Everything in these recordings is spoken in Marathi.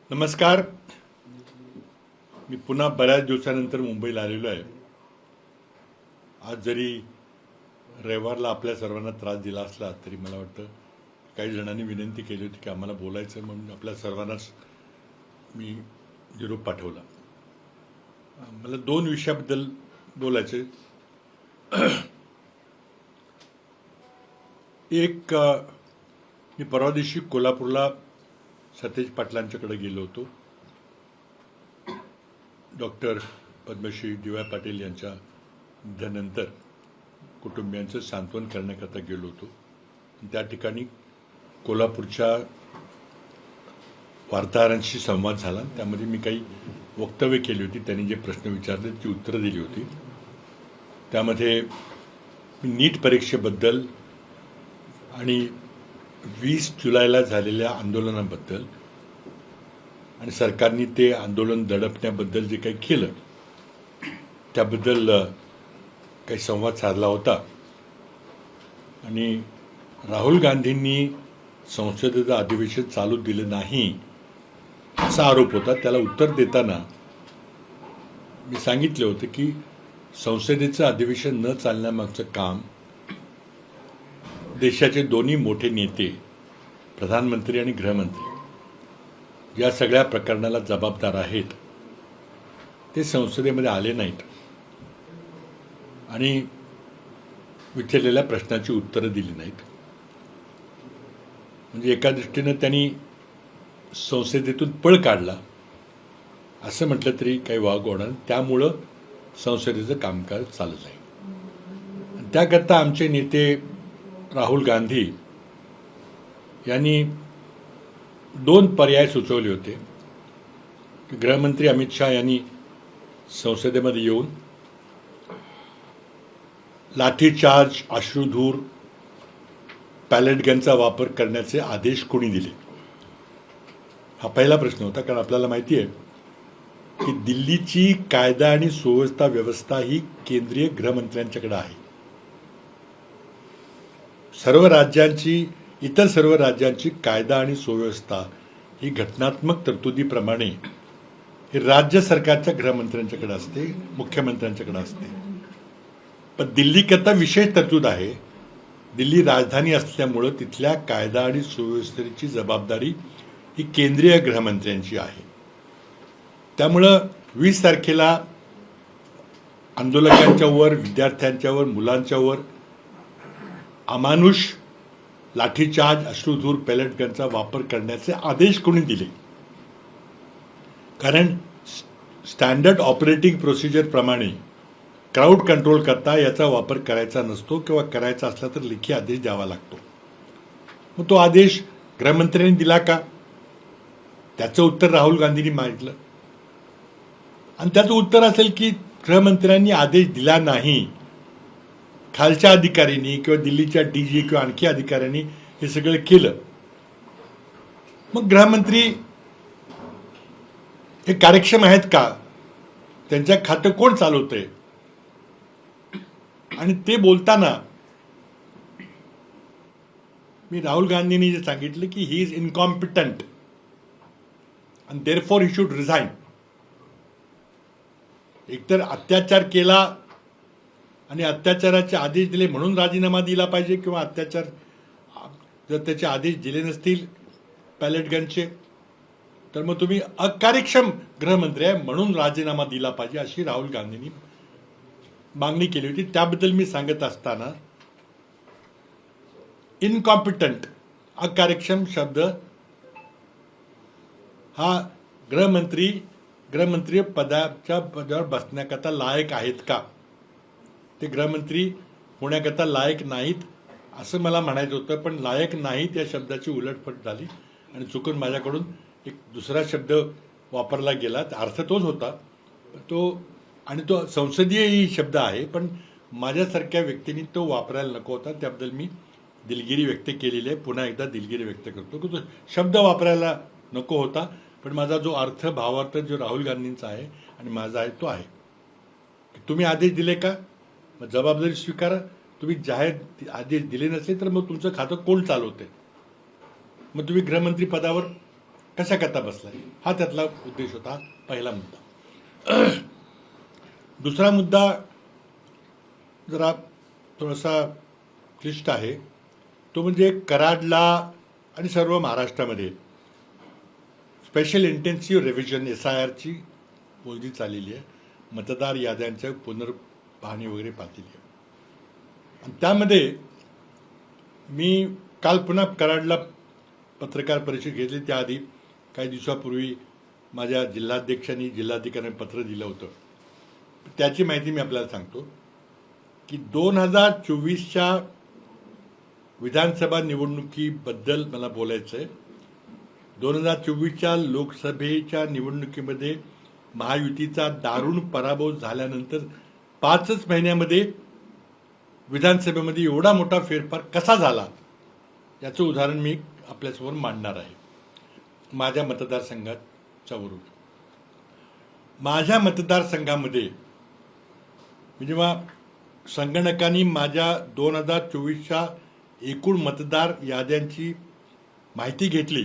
नमस्कार. मी पुन्हा बऱ्याच दिवसानंतर मुंबईला आलेलो आहे. आज जरी रविवारला आपल्या सर्वांना त्रास दिला असला तरी मला वाटतं काही जणांनी विनंती केली होती की आम्हाला बोलायचं, म्हणून आपल्या सर्वांनाच मी निरोप पाठवला. मला दोन विषयाबद्दल बोलायचे. एक, मी परवा दिवशी कोल्हापूरला सतेज पाटलांच्याकडे गेलो होतो. Doctor Padmashri DY. पाटील यांच्या निधनानंतर कुटुंबियांचं सांत्वन करण्याकरता गेलो होतो. त्या ठिकाणी कोल्हापूरच्या वार्ताहरांशी संवाद झाला. त्यामध्ये मी काही वक्तव्य केली होती. त्यांनी जे प्रश्न विचारले ती उत्तरं दिली होती. त्यामध्ये नीट परीक्षेबद्दल आणि 20 जुलैला झालेल्या आंदोलनाबद्दल आणि सरकारने ते आंदोलन दडपण्याबद्दल जे काही केलं त्याबद्दल काही संवाद साधला होता. आणि राहुल गांधींनी संसदेचं अधिवेशन चालू दिलं नाही असा आरोप होता. त्याला उत्तर देताना मी सांगितले होते की संसदेचं अधिवेशन न चालण्यामागचं काम देशाचे दोन्ही मोठे नेते, प्रधानमंत्री आणि गृहमंत्री, या सगळ्या प्रकरणाला जबाबदार आहेत. ते संसदेमध्ये आले नाहीत आणि विचारलेल्या प्रश्नाची उत्तरं दिली नाहीत. म्हणजे एका दृष्टीनं त्यांनी संसदेतून पळ काढला असं म्हटलं तरी काही वाव होणार. त्यामुळं संसदेचं कामकाज चालू जाईल. त्याकरता आमचे नेते राहुल गांधी यांनी दोन पर्याय सुचवले होते. गृहमंत्री अमित शाह यांनी संसदेमध्ये येऊन लाठीचार्ज, अश्रुधूर, पॅलेट गनचा वापर करण्याचे आदेश कोणी दिले, हा पहिला प्रश्न होता. कारण आपल्याला माहिती आहे की दिल्लीची कायदा आणि सुव्यवस्था व्यवस्था ही केंद्रीय गृहमंत्र्यांच्याकडे आहे. इतर सर्व राज्यांची कायदा आणि सुव्यवस्था ही घटनात्मक तरतुदीप्रमाणे ही राज्य सरकारच्या गृहमंत्र्यांच्याकडे असते, मुख्यमंत्र्यांच्याकडे असते. पण दिल्लीकरता विशेष तरतूद आहे. दिल्ली राजधानी असल्यामुळं तिथल्या कायदा आणि सुव्यवस्थेची जबाबदारी ही केंद्रीय गृहमंत्र्यांची आहे. त्यामुळं 20 तारखेला आंदोलकांच्यावर, विद्यार्थ्यांच्यावर, मुलांच्यावर अमानुष लाठीचार्ज, अश्रुधूर, पॅलेट गनचा वापर करण्याचे आदेश कोणी दिले. कारण स्टँडर्ड ऑपरेटिंग प्रोसिजर प्रमाणे क्राऊड कंट्रोल करता याचा वापर करायचा नसतो, किंवा करायचा असला तर लेखी आदेश द्यावा लागतो. मग तो आदेश गृहमंत्र्यांनी दिला का, त्याचं उत्तर राहुल गांधींनी मागितलं. आणि त्याचं उत्तर असेल की गृहमंत्र्यांनी आदेश दिला नाही, खालच्या अधिकाऱ्यांनी किंवा दिल्लीच्या डीजी किंवा आणखी अधिकाऱ्यांनी हे सगळं केलं. मग गृहमंत्री हे कार्यक्षम आहेत का, त्यांच्या खातं कोण चालवतंय. आणि ते बोलताना मी राहुल गांधींनी जे सांगितलं की he is incompetent and therefore he should resign. एकतर अत्याचार केला आणि अत्याचाराचे आदेश दिले म्हणून राजीनामा दिला पाहिजे, किंवा अत्याचार जर त्याचे आदेश दिले नसतील पॅलेट गनचे तर मग तुम्ही अकार्यक्षम गृहमंत्री आहे म्हणून राजीनामा दिला पाहिजे, अशी राहुल गांधींनी मागणी केली होती. त्याबद्दल मी सांगत असताना इनकॉम्पिटंट, अकार्यक्षम शब्द हा गृहमंत्री पदावर बसण्याकरता लायक आहेत का, ते गृहमंत्री होण्याकरता लायक नाहीत असं मला म्हणायचं होतं. पण लायक नाहीत या शब्दाची उलटपट झाली आणि चुकून माझ्याकडून एक दुसरा शब्द वापरला गेला. अर्थ तोच होता तो संसदीय शब्द आहे, पण माझ्यासारख्या व्यक्तींनी तो वापरायला नको होता. त्याबद्दल मी दिलगिरी व्यक्त केलेली आहे. पुन्हा एकदा दिलगिरी व्यक्त करतो की तो शब्द वापरायला नको होता, पण माझा जो अर्थ, भावार्थ जो राहुल गांधींचा आहे आणि माझा आहे तो आहे. तुम्ही आदेश दिले का, मग जबाबदारी स्वीकारा. तुम्ही जाहीर आदेश दिले नसले तर मग तुमचं खातं कोण चालवते. मग तुम्ही गृहमंत्री पदावर कशा करता बसलाय, हा त्यातला उद्देश होता, पहिला मुद्दा. दुसरा मुद्दा जरा थोडासा क्लिष्ट आहे, तो म्हणजे कराडला आणि सर्व महाराष्ट्रामध्ये स्पेशल इंटेन्सिव्ह रिव्हिजन SIRची मोजणी चाललेली आहे. मतदार याद्यांच्या पुनर्पाहणी वगैरे पाहलेली आहे. आणि त्यामध्ये मी काल पुन्हा कराडला पत्रकार परिषद घेतली. त्याआधी काही दिवसापूर्वी माझ्या जिल्हाध्यक्षांनी जिल्हाधिकाऱ्यांनी पत्र दिलं होतं. त्याची माहिती मी आपल्याला सांगतो की 2024च्या विधानसभा निवडणुकीबद्दल मला बोलायचं आहे. 2024च्या लोकसभेच्या निवडणुकीमध्ये महायुतीचा दारुण पराभव झाल्यानंतर 5च महिन्यामध्ये विधानसभेमध्ये एवढा मोठा फेरफार कसा झाला याचं उदाहरण मी आपल्यासमोर मांडणार आहे. माझ्या मतदारसंघाच्या वरून माझ्या मतदारसंघामध्ये जेव्हा संगणकांनी माझ्या 2024च्या एकूण मतदार याद्यांची माहिती घेतली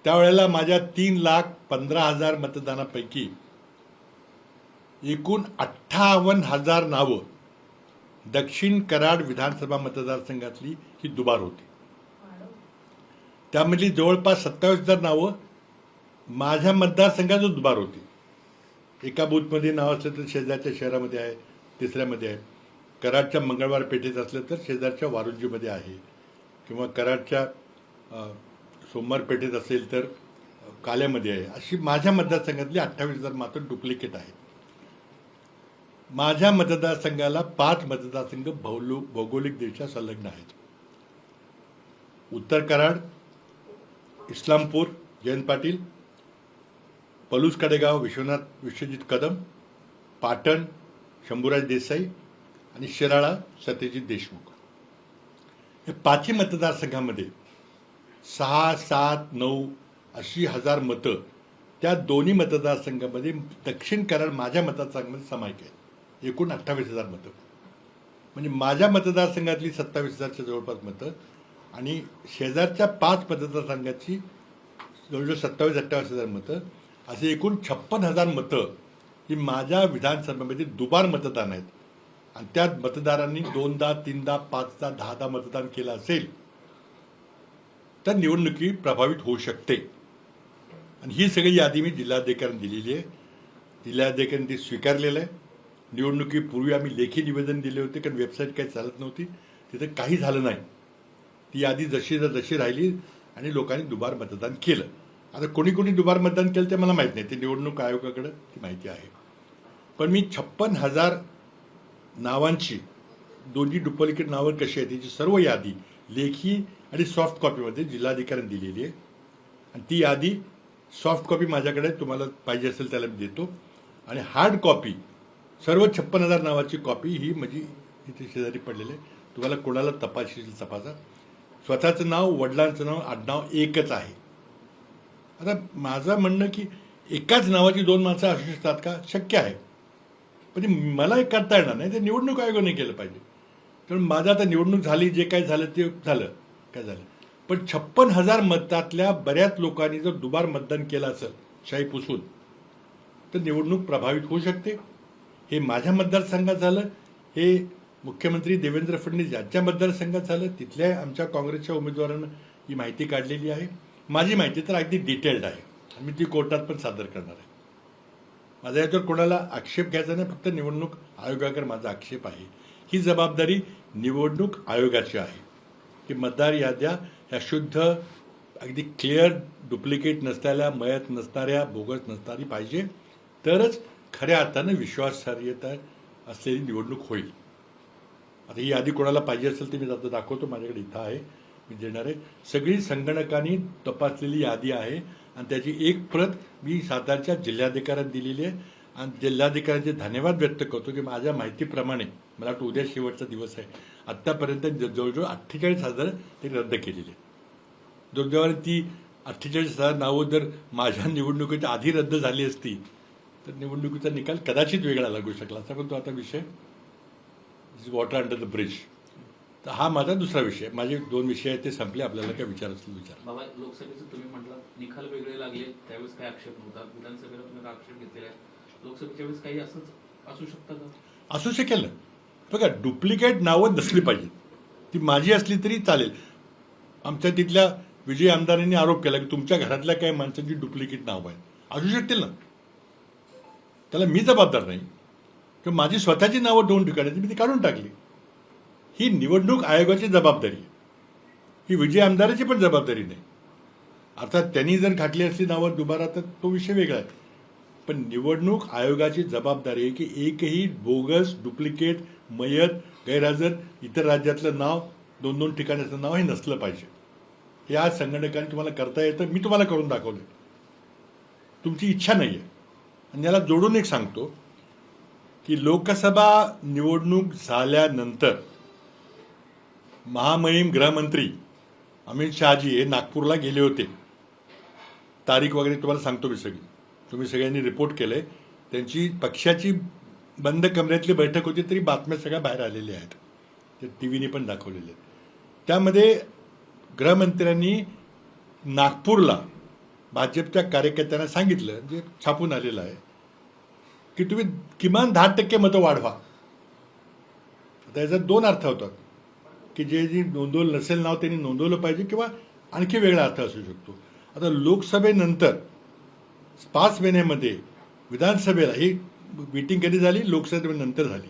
त्यावेळेला माझ्या 3,15,000 मतदानापैकी एकूण 58,000 नावं दक्षिण कराड विधानसभा मतदारसंघातली ही दुबार होती. त्यामधली जवळपास 27,000 नावं माझ्या मतदारसंघातच दुबार होती. एका बूथमध्ये नाव असलं तर शेजारच्या शहरामध्ये आहे, तिसऱ्यामध्ये आहे. कराडच्या मंगळवार पेठेत असलं तर शेजारच्या वारुंजीमध्ये आहे, किंवा कराडच्या सोमवार पेठेत असेल तर काल्यामध्ये आहे. अशी माझ्या मतदारसंघातली 28,000 मात्र डुप्लिकेट आहेत. माझ्या मतदारसंघाला 5 मतदारसंघ भौगोलिकदृष्ट्या संलग्न आहेत. उत्तर कराड, इस्लामपूर जयंत पाटील, पलूस कडेगाव विश्वजित कदम, पाटण शंभूराज देसाई आणि शिराळा सत्यजित देशमुख. हे 5ही मतदारसंघामध्ये 6, 7, 9 अशी हजार मतं त्या दोन्ही मतदारसंघामध्ये दक्षिण कराड माझ्या मतदारसंघामध्ये समायिक आहेत. एकूण 28,000 मतं. म्हणजे माझ्या मतदारसंघातली 27,000च्या जवळपास मतं आणि शेजारच्या 5 मतदारसंघाची जवळजवळ 27-28,000 मतं, असे एकूण 56,000 मतं ही माझ्या विधानसभेमध्ये दुबार मतदान आहेत. आणि त्या मतदारांनी 2दा, 3दा, 5दा, 10दा मतदान केलं असेल तर निवडणुकी प्रभावित होऊ शकते. आणि ही सगळी यादी मी जिल्हाधिकाऱ्यांनी दिलेली आहे. जिल्हाधिकाऱ्यांनी ती स्वीकारलेलं आहे. निवडणुकीपूर्वी आम्ही लेखी निवेदन दिले होते, कारण वेबसाईट काही चालत नव्हती, तिथे काही झालं नाही. ती यादी जशी राहिली आणि लोकांनी दुबार मतदान केलं. आता कोणी दुबार मतदान केलं ते मला माहीत नाही, ते निवडणूक आयोगाकडे ती माहिती आहे. पण मी 56,000 नावांची दोन्ही डुप्लिकेट नावं कशी आहेत त्याची सर्व यादी लेखी आणि सॉफ्ट कॉपीमध्ये जिल्हाधिकाऱ्यांनी दिलेली आहे. आणि ती यादी सॉफ्ट कॉपी माझ्याकडे, तुम्हाला पाहिजे असेल त्याला मी देतो. आणि हार्ड कॉपी सर्व 56,000 नावाची कॉपी ही माझी इथे शेजारी पडलेली आहे. तुम्हाला कोणाला तपासा. स्वतःचं नाव, वडिलांचं नाव, आडनाव एकच आहे. आता माझं म्हणणं की एकाच नावाची 2 माणसं असू शकतात का? शक्य आहे, पण मला हे करता येणार नाही. ते निवडणूक आयोगाने केलं पाहिजे. कारण माझं आता निवडणूक झाली, जे काय झालं ते झालं, काय झालं. पण 56,000 मतातल्या बऱ्याच लोकांनी जर दुबार मतदान केलं असेल शाई पुसून, तर निवडणूक प्रभावित होऊ शकते. हे माझ्या मतदारसंघात झालं, हे मुख्यमंत्री देवेंद्र फडणवीस यांच्या मतदारसंघात झालं. तिथल्या आमच्या काँग्रेसच्या उमेदवारांना ही माहिती काढलेली आहे. माझी माहिती तर अगदी डिटेल्ड आहे. मी ती कोर्टात पण सादर करणार आहे. माझ्या याच्यावर कोणाला आक्षेप घ्यायचा नाही, फक्त निवडणूक आयोगाकडे माझा आक्षेप आहे. ही जबाबदारी निवडणूक आयोगाची आहे की मतदार याद्या ह्या शुद्ध, अगदी क्लिअर, डुप्लिकेट नसलेल्या, मयत नसणाऱ्या, बोगस नसणारी पाहिजे, तरच खऱ्या अर्थानं विश्वासार्हता असलेली निवडणूक होईल. आता ही यादी कोणाला पाहिजे असेल ते मी आता दाखवतो, माझ्याकडे इथं आहे, मी देणार आहे. सगळी संगणकांनी तपासलेली यादी आहे आणि त्याची एक प्रत मी सातारच्या जिल्हाधिकाऱ्यांना दिलेली आहे. आणि जिल्हाधिकाऱ्यांचे धन्यवाद व्यक्त करतो की माझ्या माहितीप्रमाणे, मला वाटतं उद्या शेवटचा दिवस आहे, आत्तापर्यंत जवळजवळ 48,000 ते रद्द केलेले. जवळजवळ ती 48,000 नावं जर माझ्या निवडणुकीच्या आधी रद्द झाली असती तर निवडणुकीचा निकाल कदाचित वेगळा लागू शकला असता. पण तो आता विषय वॉटर अंडर द ब्रिज. तर हा माझा दुसरा विषय. माझे 2 विषय आहेत ते संपले. आपल्याला काय विचार असतील विचार. बाबा, लोकसभेचं तुम्ही म्हटलं निकाल वेगळे लागले, त्यावेळेस काही आक्षेप नव्हता. विधानसभेला तुम्ही आक्षेप घेतलेला आहे. लोकसभेच्या वेळेस काही असंच असू शकतं का? असू शकेल ना. बघा, डुप्लिकेट नावं नसली पाहिजेत. ती माझी असली तरी चालेल. आमच्या तिथल्या विजयी आमदारांनी आरोप केला की तुमच्या घरातल्या काही माणसांची डुप्लिकेट नावं आहेत. असू शकतील ना. त्याला मी जबाबदार नाही. किंवा माझी स्वतःची नावं 2 ठिकाणी मी ती काढून टाकली. ही निवडणूक आयोगाची जबाबदारी आहे. ही विजय आमदाराची पण जबाबदारी नाही. अर्थात त्यांनी जर घातली असली नावं दुबारा तर तो विषय वेगळा आहे. पण निवडणूक आयोगाची जबाबदारी आहे की एकही बोगस, डुप्लिकेट, मयत, गैरहजर, इतर राज्यातलं नाव 2-2 ठिकाणाचं नाव हे नसलं पाहिजे. हे आज संघटकांनी तुम्हाला करता येतं. मी तुम्हाला करून दाखवलं. तुमची इच्छा नाही आहे. आणि याला जोडून एक सांगतो की लोकसभा निवडणूक झाल्यानंतर महामहिम गृहमंत्री अमित शहाजी हे नागपूरला गेले होते. तारीख वगैरे तुम्हाला सांगतो मी सगळी. तुम्ही सगळ्यांनी रिपोर्ट केले. त्यांची पक्षाची बंद कमऱ्यातली बैठक होती तरी बातम्या सगळ्या बाहेर आलेल्या आहेत. ते टीव्हीने पण दाखवलेले. त्यामध्ये गृहमंत्र्यांनी नागपूरला भाजपच्या कार्यकर्त्यांना सांगितलं, जे छापून आलेलं आहे, की तुम्ही किमान 10% मतं वाढवा. आता याचा 2 अर्थ होतात की जे नोंदवलं नसेल नाव त्यांनी नोंदवलं पाहिजे किंवा आणखी वेगळा अर्थ असू शकतो. आता लोकसभेनंतर 5 महिन्यामध्ये विधानसभेला ही मीटिंग कधी झाली? लोकसभेनंतर झाली.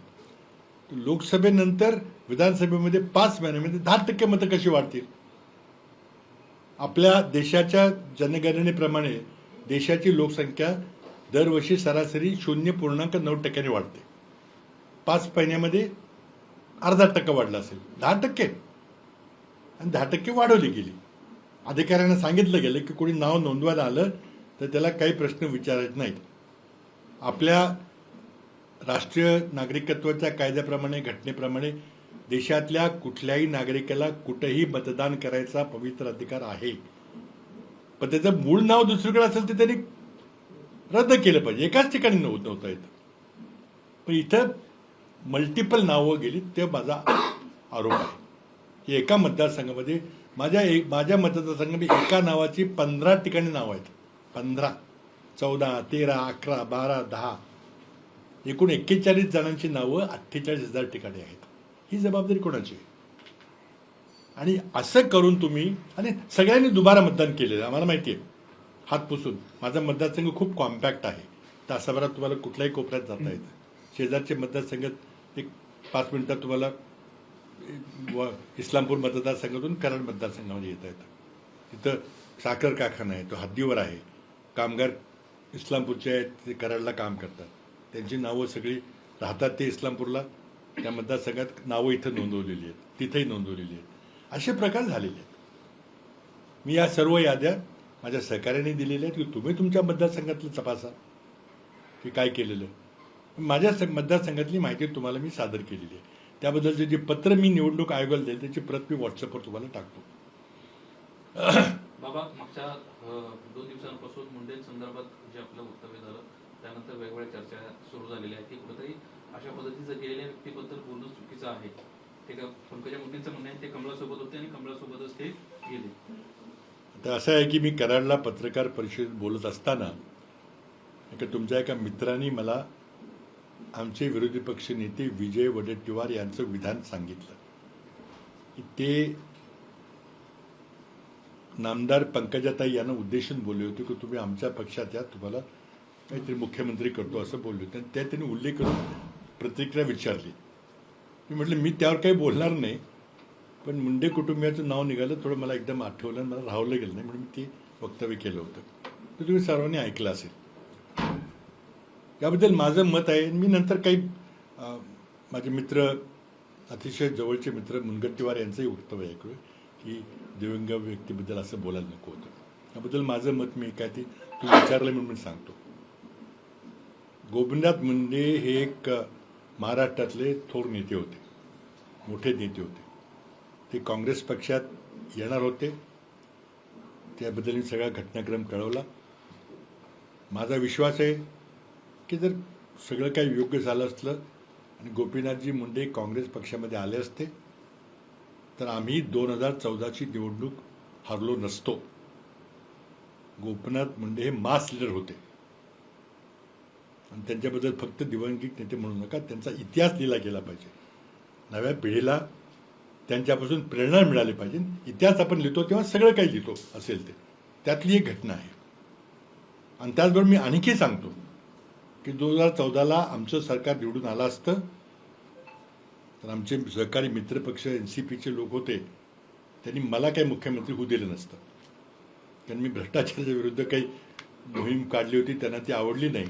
लोकसभेनंतर विधानसभेमध्ये 5 महिन्यामध्ये 10% मतं कशी वाढतील? आपल्या देशाच्या जनगणनेप्रमाणे देशाची लोकसंख्या दरवर्षी सरासरी 0.9% वाढते. 5 महिन्यामध्ये अर्धा टक्का वाढला असेल. 10% आणि 10% वाढवली गेली. अधिकाऱ्यांना सांगितलं गेलं की कोणी नाव नोंदवायला आलं तर त्याला काही प्रश्न विचारायचे नाहीत. आपल्या राष्ट्रीय नागरिकत्वाच्या कायद्याप्रमाणे, घटनेप्रमाणे देशातल्या कुठल्याही नागरिकाला कुठेही मतदान करायचा पवित्र अधिकार आहे. पण त्याचं मूळ नाव दुसरीकडे असेल तर त्यांनी रद्द केलं पाहिजे. एकाच ठिकाणी नव्हतं येत. पण इथं मल्टिपल नावं गेली. ते माझा आरोप आहे की एका मतदारसंघामध्ये माझ्या मतदारसंघामध्ये एका नावाची 15 ठिकाणी नावं आहेत. 15, 14, 13, 11, 12, 10 एकूण 41 जणांची नावं 48,000 ठिकाणी आहेत. ही जबाबदारी कोणाची आहे? आणि असं करून तुम्ही आणि सगळ्यांनी दुबारा मतदान केलेलं आम्हाला माहिती आहे. हात पुसून. माझा मतदारसंघ खूप कॉम्पॅक्ट आहे. तासाभरात तुम्हाला कुठल्याही कोपऱ्यात जाता येतं. शेजारचे मतदारसंघात एक 5 मिनिटात तुम्हाला इस्लामपूर मतदारसंघातून कराड मतदारसंघामध्ये येता येतं. तिथं साखर कारखाना आहे, तो हद्दीवर आहे. कामगार इस्लामपूरचे आहेत, ते कराडला काम करतात. त्यांची नावं सगळी राहतात ते इस्लामपूरला. त्या मतदारसंघात नावं इथं नोंदवलेली आहेत, तिथंही नोंदवलेली आहेत. असे प्रकार झालेले आहेत. मी या सर्व याद्या माझ्या सहकार्याने दिलेल्या आहेत की तुम्ही तुमच्या मतदारसंघातलं तपासा की काय केलेलं. माझ्या मतदारसंघातली माहिती तुम्हाला मी सादर केलेली आहे. त्याबद्दलचे जे पत्र मी निवडणूक आयोगाला देईल त्याची प्रत मी व्हॉट्सअपवर तुम्हाला टाकतो. बाबा, मागच्या 2 दिवसांपासून मुंडेंसंदर्भात जे आपलं वक्तव्य झालं त्यानंतर वेगवेगळ्या चर्चा सुरू झालेल्या आहेत की कुठेतरी अशा पद्धतीचं गेलेल्या व्यक्तीबद्दल बोलणं चुकीचं आहे. ते पंकजा मुंडेंचं म्हणणं आहे ते कमळासोबत होते आणि कमळासोबतच ते गेले. आता असं आहे की मी कराडला पत्रकार परिषदेत बोलत असताना तुमच्या एका मित्रांनी मला आमचे विरोधी पक्ष नेते विजय वडेट्टीवार यांचं विधान सांगितलं की ते नामदार पंकजाताई यांना उद्देशून बोलले होते की तुम्ही आमच्या पक्षात या, तुम्हाला काहीतरी मुख्यमंत्री करतो असं बोलले होते. त्या त्यांनी उल्लेख करून प्रतिक्रिया विचारली. मी म्हटलं मी त्यावर काही बोलणार नाही, पण मुंडे कुटुंबियाचं नाव निघालं थोडं मला एकदम आठवलं, मला राहवलं गेलं नाही म्हणून मी ते वक्तव्य केलं होतं. ते तुम्ही सर्वांनी ऐकलं असेल. याबद्दल माझं मत आहे. मी नंतर काही माझे मित्र, अतिशय जवळचे मित्र मुनगंटीवार यांचंही वक्तव्य ऐकलं की दिव्यांग व्यक्तीबद्दल असं बोलायला नको होतं. याबद्दल माझं मत मी काय ते तुम्ही विचारलं म्हणून मी सांगतो. गोपीनाथ मुंडे हे एक महाराष्ट्रातले थोर नेते होते, मोठे नेते होते. ते काँग्रेस पक्षात येणार होते. त्याबद्दल मी सगळा घटनाक्रम कळवला. माझा विश्वास आहे की जर सगळं काही योग्य झालं असलं आणि गोपीनाथजी मुंडे काँग्रेस पक्षामध्ये आले असते तर आम्ही 2014ची निवडणूक हरलो नसतो. गोपीनाथ मुंडे हे मास लीडर होते आणि त्यांच्याबद्दल फक्त दिवंगत नेते म्हणू नका, त्यांचा इतिहास लिहिला गेला पाहिजे. नव्या पिढीला त्यांच्यापासून प्रेरणा मिळाली पाहिजे. इतिहास आपण लिहितो तेव्हा सगळं काही लिहितो असेल ते, त्यातली एक घटना आहे. आणि त्याचबरोबर मी आणखी सांगतो की 2014ला आमचं सरकार निवडून आलं असतं तर आमचे सहकारी मित्रपक्ष NCPचे लोक होते, त्यांनी मला काही मुख्यमंत्री होऊ दिलं नसतं. कारण मी भ्रष्टाचाराच्या विरुद्ध काही मोहीम काढली होती, त्यांना ती आवडली नाही.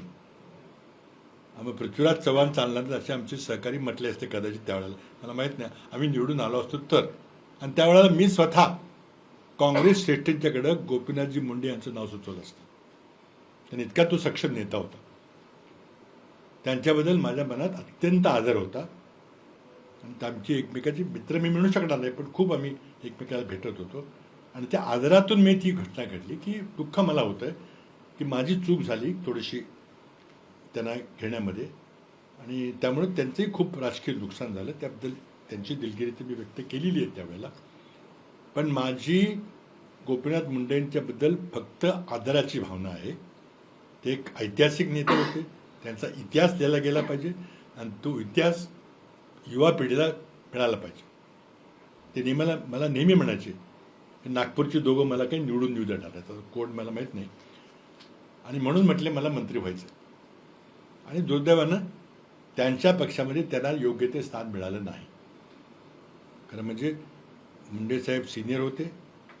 आम्ही पृथ्वीराज चव्हाण चालणार तर असे आमचे सहकारी म्हटले असते कदाचित त्यावेळेला, मला माहीत नाही. आम्ही निवडून आलो असतो तर. आणि त्यावेळेला मी स्वतः काँग्रेस श्रेष्ठींच्याकडं गोपीनाथजी मुंडे यांचं नाव सुचवलं असतं. त्यांनी इतका तो सक्षम नेता होता. त्यांच्याबद्दल माझ्या मनात अत्यंत आदर होता आणि आमची एकमेकाची मित्र मी म्हणू शकणार नाही, पण खूप आम्ही एकमेकाला भेटत होतो. आणि त्या आदरातून मी ती घटना घडली की दुःख मला होतं की माझी चूक झाली थोडीशी त्यांना घेण्यामध्ये, आणि त्यामुळे त्यांचंही खूप राजकीय नुकसान झालं. त्याबद्दल त्यांची दिलगिरी तर मी व्यक्त केलेली आहे त्यावेळेला. पण माझी गोपीनाथ मुंडेंच्याबद्दल फक्त आदराची भावना आहे. ते एक ऐतिहासिक नेते होते, त्यांचा इतिहास लिहिला गेला पाहिजे आणि तो इतिहास युवा पिढीला मिळाला पाहिजे. ते नेहमी मला नेहमी म्हणायचे की नागपूरची दोघं मला काही निवडून देऊ देणार, त्याचा कोड मला माहीत नाही, आणि म्हणून म्हटले मला मंत्री व्हायचं. आणि दुर्दैवानं त्यांच्या पक्षामध्ये त्यांना योग्य ते स्थान मिळालं नाही. खरं म्हणजे मुंडेसाहेब सिनियर होते,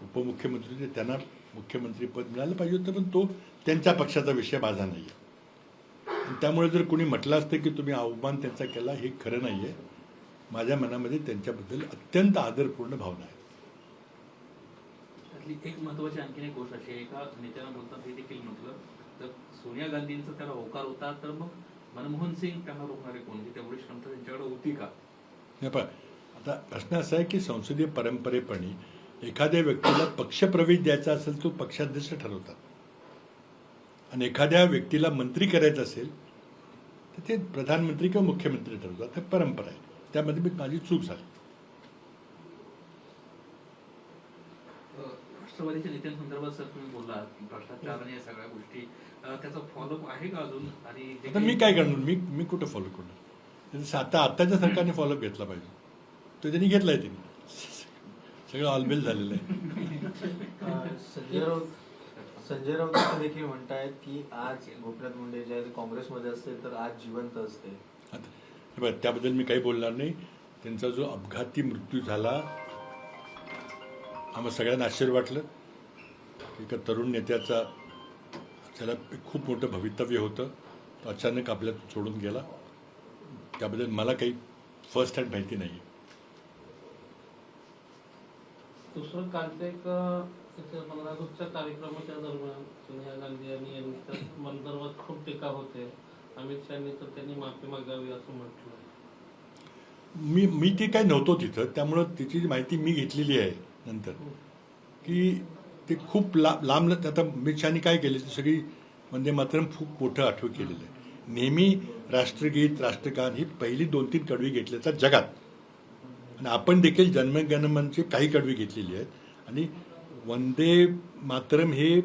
उपमुख्यमंत्री होते, त्यांना मुख्यमंत्रीपद मिळालं पाहिजे होतं, पण तो त्यांच्या पक्षाचा विषय माझा नाही आहे. आणि त्यामुळे जर कोणी म्हटलं असतं की तुम्ही अवमान त्यांचा केला, हे खरं नाही आहे. माझ्या मनामध्ये त्यांच्याबद्दल अत्यंत आदरपूर्ण भावना आहे. त्यातली एक महत्वाची आणखीन एक गोष्ट अशी आहे, एका नेत्यानं बोलताना हे देखील म्हटलं तर सोनिया गांधींचा त्याला होकार होता, तर मग मनमोहन सिंग त्यांना रोखणारे कोण, तेवढी क्षमता त्यांच्याकडे होती का? नाही, पण आता प्रश्न असा आहे की संसदीय परंपरेपणे एखाद्या व्यक्तीला पक्षप्रवेश द्यायचा असेल तो पक्षाध्यक्ष ठरवतात, आणि एखाद्या व्यक्तीला मंत्री करायचं असेल तर ते प्रधानमंत्री किंवा मुख्यमंत्री ठरवतात. हे परंपरा आहे. त्यामध्ये माझी चूक झाली. राष्ट्रवादीच्या नेत्यांसंदर्भात सर तुम्ही बोललात भ्रष्टाचार आणि या सगळ्या गोष्टी, त्याचा फॉलोअप आहे का अजून? आणि आता मी काय करणार, मी कुठं फॉलो करणार? आताच्या सरकारने फॉलोअप घेतला पाहिजे, तो त्यांनी घेतलाय. त्यांनी सगळं ऑलबेल झालेलं आहे. संजय राऊत देखील म्हणतायत की आज गोपीनाथ मुंडे जे काँग्रेसमध्ये असते तर आज जिवंत असते. आता त्याबद्दल मी काही बोलणार नाही. त्यांचा जो अपघाती मृत्यू झाला, आम्हाला सगळ्यांना आश्चर्य वाटलं. एका तरुण नेत्याचा त्याला खूप मोठं भवितव्य होतं, तो अचानक आपल्याला सोडून गेला. त्याबद्दल मला काही फर्स्ट हँड माहिती नाही आहे. दुसरं कार्तिक 15 ऑगस्टच्या कार्यक्रमाच्या दरम्यान सोनिया गांधी आणि यांच्या संदर्भात खूप टीका होते. अमित शहानी तर त्यांनी माफी मागावी असं म्हटलं. मी ती काय नव्हतो तिथं, त्यामुळं तिची माहिती मी घेतलेली आहे नंतर की ते खूप लांब. आता अमित शहानी काय केले, सगळी वंदे मातरम खूप मोठं आठवण केलेलं आहे. नेहमी राष्ट्रगीत राष्ट्रगान ही पहिली 2-3 कडवी घेतली जातात जगात, आणि आपण देखील जनगणमनची काही कडवी घेतलेली आहेत. आणि वंदे मातरम हे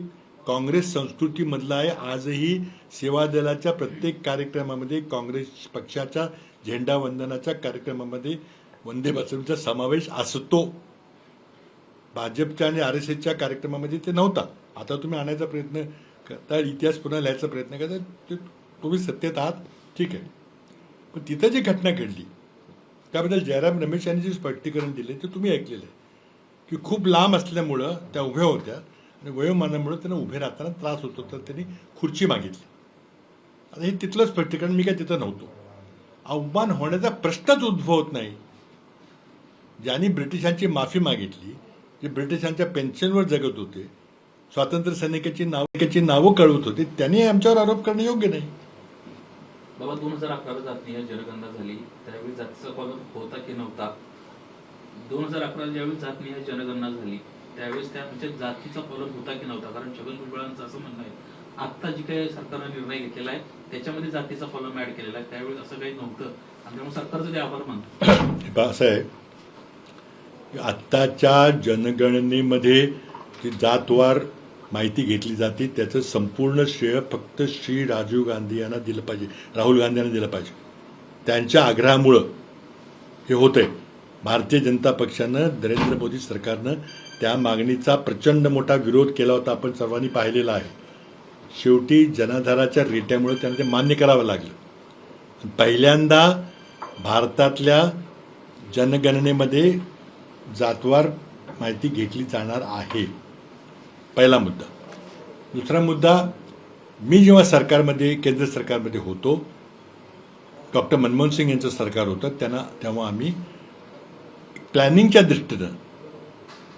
काँग्रेस संस्कृतीमधलं आहे. आजही सेवा दलाच्या प्रत्येक कार्यक्रमामध्ये, काँग्रेस पक्षाच्या झेंडा वंदनाच्या कार्यक्रमामध्ये वंदे मातरमचा समावेश असतो. भाजपच्या आणि RSSच्या कार्यक्रमामध्ये ते नव्हता. आता तुम्ही आणायचा प्रयत्न करता, इतिहास पुन्हा लिहायचा प्रयत्न करता, ते तुम्ही सत्तेत आहात, ठीक आहे. पण तिथं जी घटना घडली त्याबद्दल जयराम रमेश यांनी जे स्पष्टीकरण दिले ते तुम्ही ऐकलेलं आहे की खूप लांब असल्यामुळं त्या उभ्या होत्या आणि वयोमानामुळे त्यांना उभे राहताना त्रास होतो, तर त्यांनी खुर्ची मागितली. आता हे तिथलं स्पष्टीकरण, मी काय तिथं नव्हतो. अवमान होण्याचा प्रश्नच उद्भवत नाही. ज्यांनी ब्रिटिशांची माफी मागितली, जे ब्रिटिशांच्या पेन्शनवर जगत होते, स्वातंत्र्य सैनिकाची नावं कळवत होते, त्यांनी आमच्यावर आरोप करणं योग्य नाही. बाबा 2011 जातीय जनगणना झाली, त्यावेळी जातीचा कॉलम होता की नव्हता? 2011 ज्यावेळी जातीय जनगणना झाली त्यावेळेस त्या म्हणजे जातीचा कॉलम होता की नव्हता? कारण छगन भुजबळांचं असं म्हणणं आहे आता जी काही सरकारने निर्णय घेतलेला आहे त्याच्यामध्ये जातीचा कॉलम ऍड केलेला आहे, त्यावेळी असं काही नव्हतं आणि त्यामुळे सरकारचं ते आभार मानतो. असं आहे आत्ताच्या जनगणनेमध्ये जी जातवार माहिती घेतली जाते त्याचं संपूर्ण श्रेय फक्त श्री राजीव गांधी यांना दिलं पाहिजे, राहुल गांधी यांना दिलं पाहिजे. त्यांच्या आग्रहामुळं हे होतंय. भारतीय जनता पक्षानं, नरेंद्र मोदी सरकारनं त्या मागणीचा प्रचंड मोठा विरोध केला होता, आपण सर्वांनी पाहिलेला आहे. शेवटी जनाधाराच्या रेट्यामुळे त्यांना ते मान्य करावं लागलं. पहिल्यांदा भारतातल्या जनगणनेमध्ये जातवार माहिती घेतली जाणार आहे, पहिला मुद्दा. दुसरा मुद्दा, मी जेव्हा सरकारमध्ये, केंद्र सरकारमध्ये होतो, डॉक्टर मनमोहन सिंग यांचं सरकार होतं, तेव्हा आम्ही प्लॅनिंगच्या दृष्टीनं,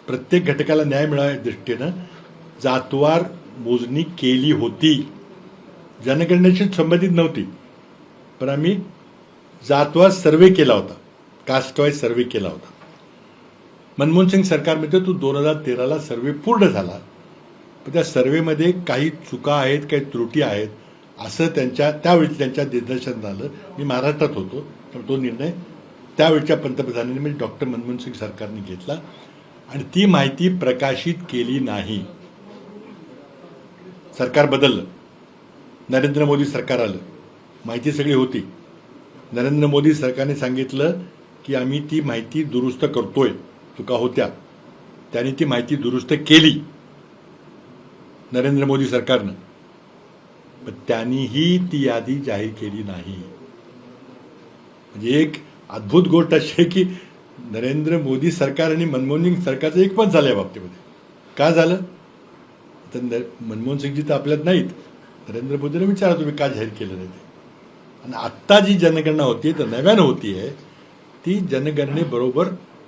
प्रत्येक घटकाला न्याय मिळाव्या दृष्टीनं जातवार मोजणी केली होती. जनगणनेशी संबंधित नव्हती, पण आम्ही जातवार सर्वे केला होता, कास्ट वाईज सर्वे केला होता. मनमोहन सिंग सरकारमध्ये तो 2013ला सर्वे पूर्ण झाला, पण त्या सर्वेमध्ये काही चुका आहेत, काही त्रुटी आहेत, असं त्यावेळी त्यांच्या निदर्शनास आलं. मी महाराष्ट्रात होतो, तर तो निर्णय त्यावेळच्या पंतप्रधानांनी, म्हणजे डॉक्टर मनमोहन सिंग सरकारने घेतला आणि ती माहिती प्रकाशित केली नाही. सरकार बदललं, नरेंद्र मोदी सरकार आलं, माहिती सगळी होती. नरेंद्र मोदी सरकारने सांगितलं की आम्ही ती माहिती दुरुस्त करतोय, चुका होत्या, त्यांनी ती माहिती दुरुस्त केली नरेंद्र मोदी सरकारनं, पण त्यांनीही ती यादी जाहीर केली नाही. म्हणजे एक अद्भुत गोष्ट अशी आहे की नरेंद्र मोदी सरकार आणि मनमोहन सिंग सरकारचं एक पण झालं या बाबतीमध्ये. का झालं तर मनमोहन सिंगजी तर आपल्यात नाहीत, नरेंद्र मोदीला विचारा तुम्ही का जाहीर केलं नाही ते. आणि आत्ता जी जनगणना होती, तर नव्यानं होती आहे, ती जनगणनेबरोबर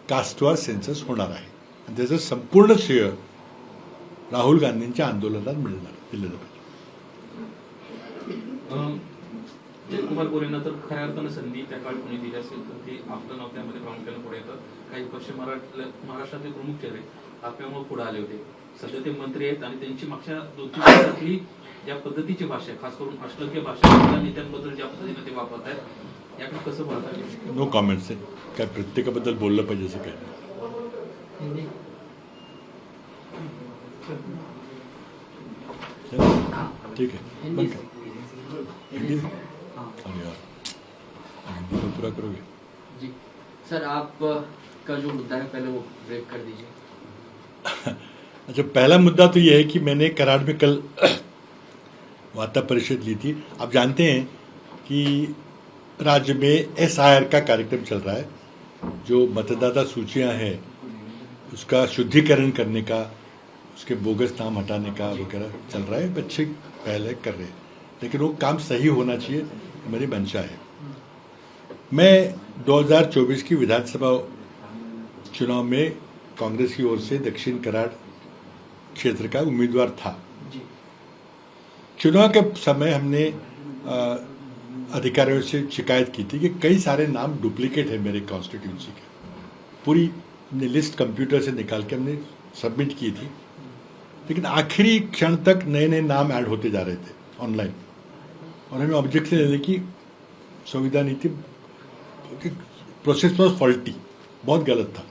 कास्टवार सेन्सस होणार आहे आणि त्याचं संपूर्ण श्रेय राहुल गांधींच्या आंदोलनात दिलं जातं. जयकुमार गोरेंना तर खऱ्या अर्थानं संधी त्या काळी कोणी दिली असेल तर ती आपलं नाव त्यामध्ये प्रामुख्याने पुढे येतं. काही पश्चिम महाराष्ट्रातील प्रमुख चेहरे आपल्यामुळे पुढे आले होते. सध्या ते मंत्री आहेत आणि त्यांची मागच्या 2-3 वर्षातली ज्या पद्धतीची भाषा, खास करून अश्लील भाषा त्या नेत्यांबद्दल ज्या पद्धतीने ते वापरत आहेत, याकडे कसं पाहतात? नो कॉमेंट्स आहे. काय प्रत्येकाबद्दल बोललं पाहिजे असं काय ठीक आहे. बंद कर. हिंदी अरे यार, हिंदी में पूरा करोगे? जी सर, आप का जो मुद्दा है पहले वो ब्रेक कर दीजिए. अच्छा, पहला मुद्दा तो ये है कि मैंने कराड़ में कल वार्ता परिषद ली थी. आप जानते हैं कि राज्य में SIR का कार्यक्रम चल रहा है, जो मतदाता सूचियां हैं उसका शुद्धिकरण करने का, उसके बोगस नाम हटाने का वगैरह चल रहा है. बच्चे पहले कर रहे हैं, लेकिन वो काम सही होना चाहिए, मेरी मंशा है. मैं 2024 की विधानसभा चुनाव में कांग्रेस की ओर से दक्षिण कराड़ क्षेत्र का उम्मीदवार था. चुनाव के समय हमने अधिकारियों से शिकायत की थी कि कई सारे नाम डुप्लीकेट है मेरे कॉन्स्टिट्यूंसी के. पूरी हमने लिस्ट कंप्यूटर से निकाल के हमने सबमिट की थी, लेकिन आखिरी क्षण तक नए नए नाम ऐड होते जा रहे थे ऑनलाइन, और हमें ऑब्जेक्शन लेने की सुविधा नहीं थी. प्रोसेस वॉज फॉल्टी, बहुत गलत था.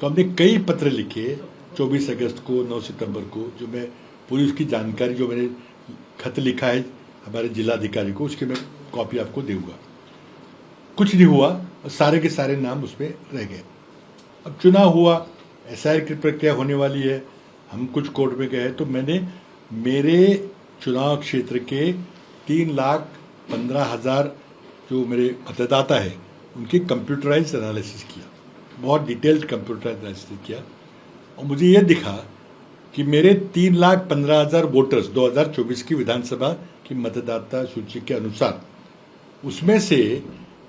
तो हमने कई पत्र लिखे 24 अगस्त को, 9 सितंबर को, जो मैं पूरी उसकी जानकारी, जो मैंने खत लिखा है हमारे जिलाधिकारी को, उसकी मैं कॉपी आपको दूंगा. कुछ नहीं हुआ, सारे के सारे नाम उसमें रह गए. अब चुनाव हुआ, SIR की प्रक्रिया होने वाली है, हम कुछ कोर्ट में गए, तो मैंने मेरे चुनाव क्षेत्र के 3,15,000 जो मेरे मतदाता है उनकी कंप्यूटराइज एनालिसिस किया, बहुत डिटेल्ड कंप्यूटराइज एनालिसिस किया, और मुझे ये दिखा कि मेरे 3,15,000 वोटर्स 2024 की विधानसभा की मतदाता सूची के अनुसार उसमें से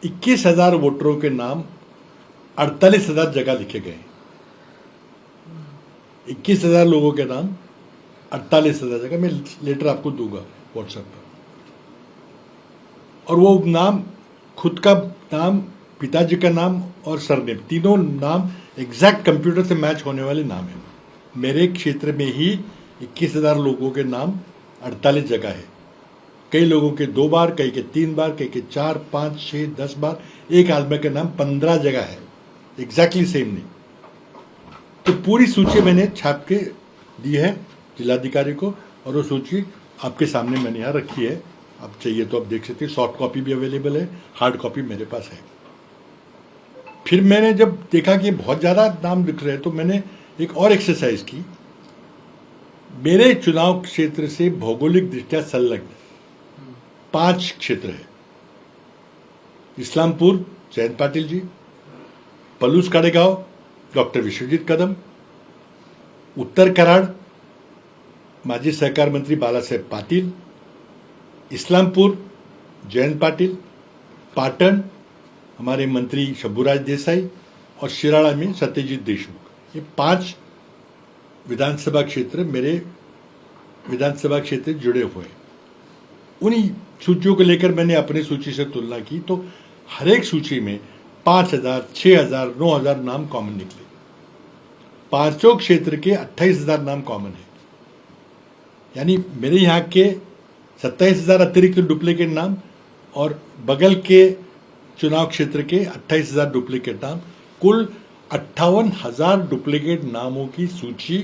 21,000 वोटरों के नाम 48,000 जगह लिखे गए. 21,000 लोगों के नाम 48,000 जगह. मैं लेटर आपको दूंगा व्हाट्सएप पर. और वो नाम, खुद का नाम, पिताजी का नाम और सरनेम, तीनों नाम एग्जैक्ट कंप्यूटर से मैच होने वाले नाम है. मेरे क्षेत्र में ही 21,000 लोगों के नाम 48 जगह है. कई लोगों के 2 बार, कई के 3 बार, कई के 4, 5, 6, 10 बार. एक आदमी का नाम 15 जगह है, एग्जैक्टली सेम नहीं. तो पूरी सूची मैंने छाप के दी है जिलाधिकारी को, और वो सूची आपके सामने मैंने यहाँ रखी है। आप चाहिए तो आप देख सकते हैं, सॉफ्ट कॉपी भी अवेलेबल है, हार्ड कॉपी मेरे पास है। फिर मैंने जब देखा कि बहुत ज़्यादा नाम लिख रहे हैं तो मैंने एक और एक्सरसाइज की। मेरे चुनाव क्षेत्र से भौगोलिक दृष्टया संलग्न 5 क्षेत्र है। इस्लामपुर जयंत पाटिल जी, पलूस काड़ेगांव डॉक्टर विश्वजीत कदम, उत्तर कराड़ माजी सहकार मंत्री बालासाहेब पाटिल, इस्लामपुर जयंत पाटिल, पाटन हमारे मंत्री शंभूराज देसाई, और शिराड़ा में सत्यजीत देशमुख। ये 5 विधानसभा क्षेत्र मेरे विधानसभा क्षेत्र जुड़े हुए हैं। उन्हीं सूचियों को लेकर मैंने अपनी सूची से तुलना की तो हर एक सूची में 5,000, 6,000, 9,000 नाम कॉमन निकले। 5 क्षेत्र के 28,000 नाम कॉमन है, यानी मेरे यहाँ के 27,000 अतिरिक्त डुप्लीकेट नाम और बगल के चुनाव क्षेत्र के 28,000 डुप्लीकेट नाम, कुल 58,000 डुप्लीकेट नामों की सूची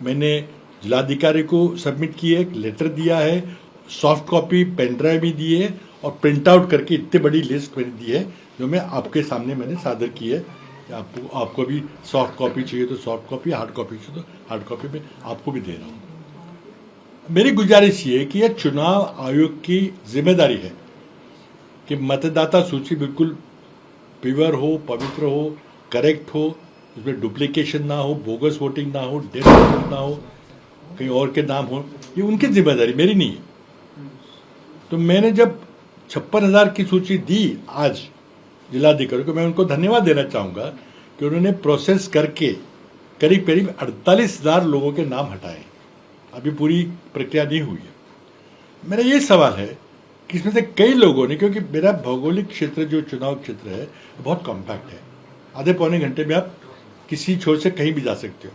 मैंने जिलाधिकारी को सबमिट की है, एक लेटर दिया है, सॉफ्ट कॉपी पेन ड्राइव भी दी है, और प्रिंट आउट करके इतनी बड़ी लिस्ट मैंने दी है जो मैं आपके सामने मैंने सादर की है। आपको भी सॉफ्ट कॉपी चाहिए तो सॉफ्ट कॉपी, हार्ड कॉपी चाहिए तो हार्ड कॉपी में आपको भी दे रहा हूँ। मेरी गुजारिश ये है कि यह चुनाव आयोग की जिम्मेदारी है कि मतदाता सूची बिल्कुल प्योर हो, पवित्र हो, करेक्ट हो, उसमें डुप्लीकेशन ना हो, बोगस वोटिंग ना हो, डेथ ना हो, कहीं और के नाम हो। ये उनकी जिम्मेदारी, मेरी नहीं है। तो मैंने जब 56,000 की सूची दी आज जिलाधिकारी को, मैं उनको धन्यवाद देना चाहूंगा कि उन्होंने प्रोसेस करके करीब करीब 48,000 लोगों के नाम हटाए। अभी पूरी प्रक्रिया नहीं हुई है। मेरा ये सवाल है कि इसमें से कई लोगों ने, क्योंकि मेरा भौगोलिक क्षेत्र जो चुनाव क्षेत्र है बहुत कॉम्पैक्ट है, आधे पौने घंटे में आप किसी छोर से कहीं भी जा सकते हो,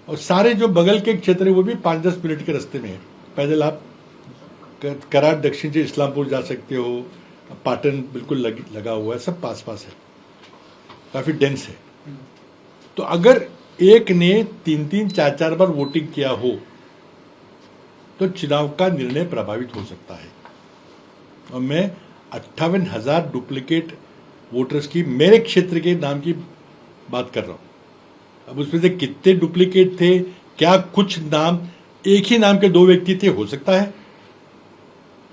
और सारे जो बगल के क्षेत्र है वो भी 5-10 मिनट के रास्ते में है। पैदल आप कराड़ दक्षिण से इस्लामपुर जा सकते हो, पाटन बिल्कुल लगा हुआ है, सब पास पास है, काफी डेंस है। तो अगर एक ने 3-3, 4-4 बार वोटिंग किया हो तो चुनाव का निर्णय प्रभावित हो सकता है। और मैं 58,000 डुप्लीकेट वोटर्स की मेरे क्षेत्र के नाम की बात कर रहा हूं। अब उसमें से कितने डुप्लीकेट थे, क्या कुछ नाम एक ही नाम के 2 व्यक्ति थे, हो सकता है।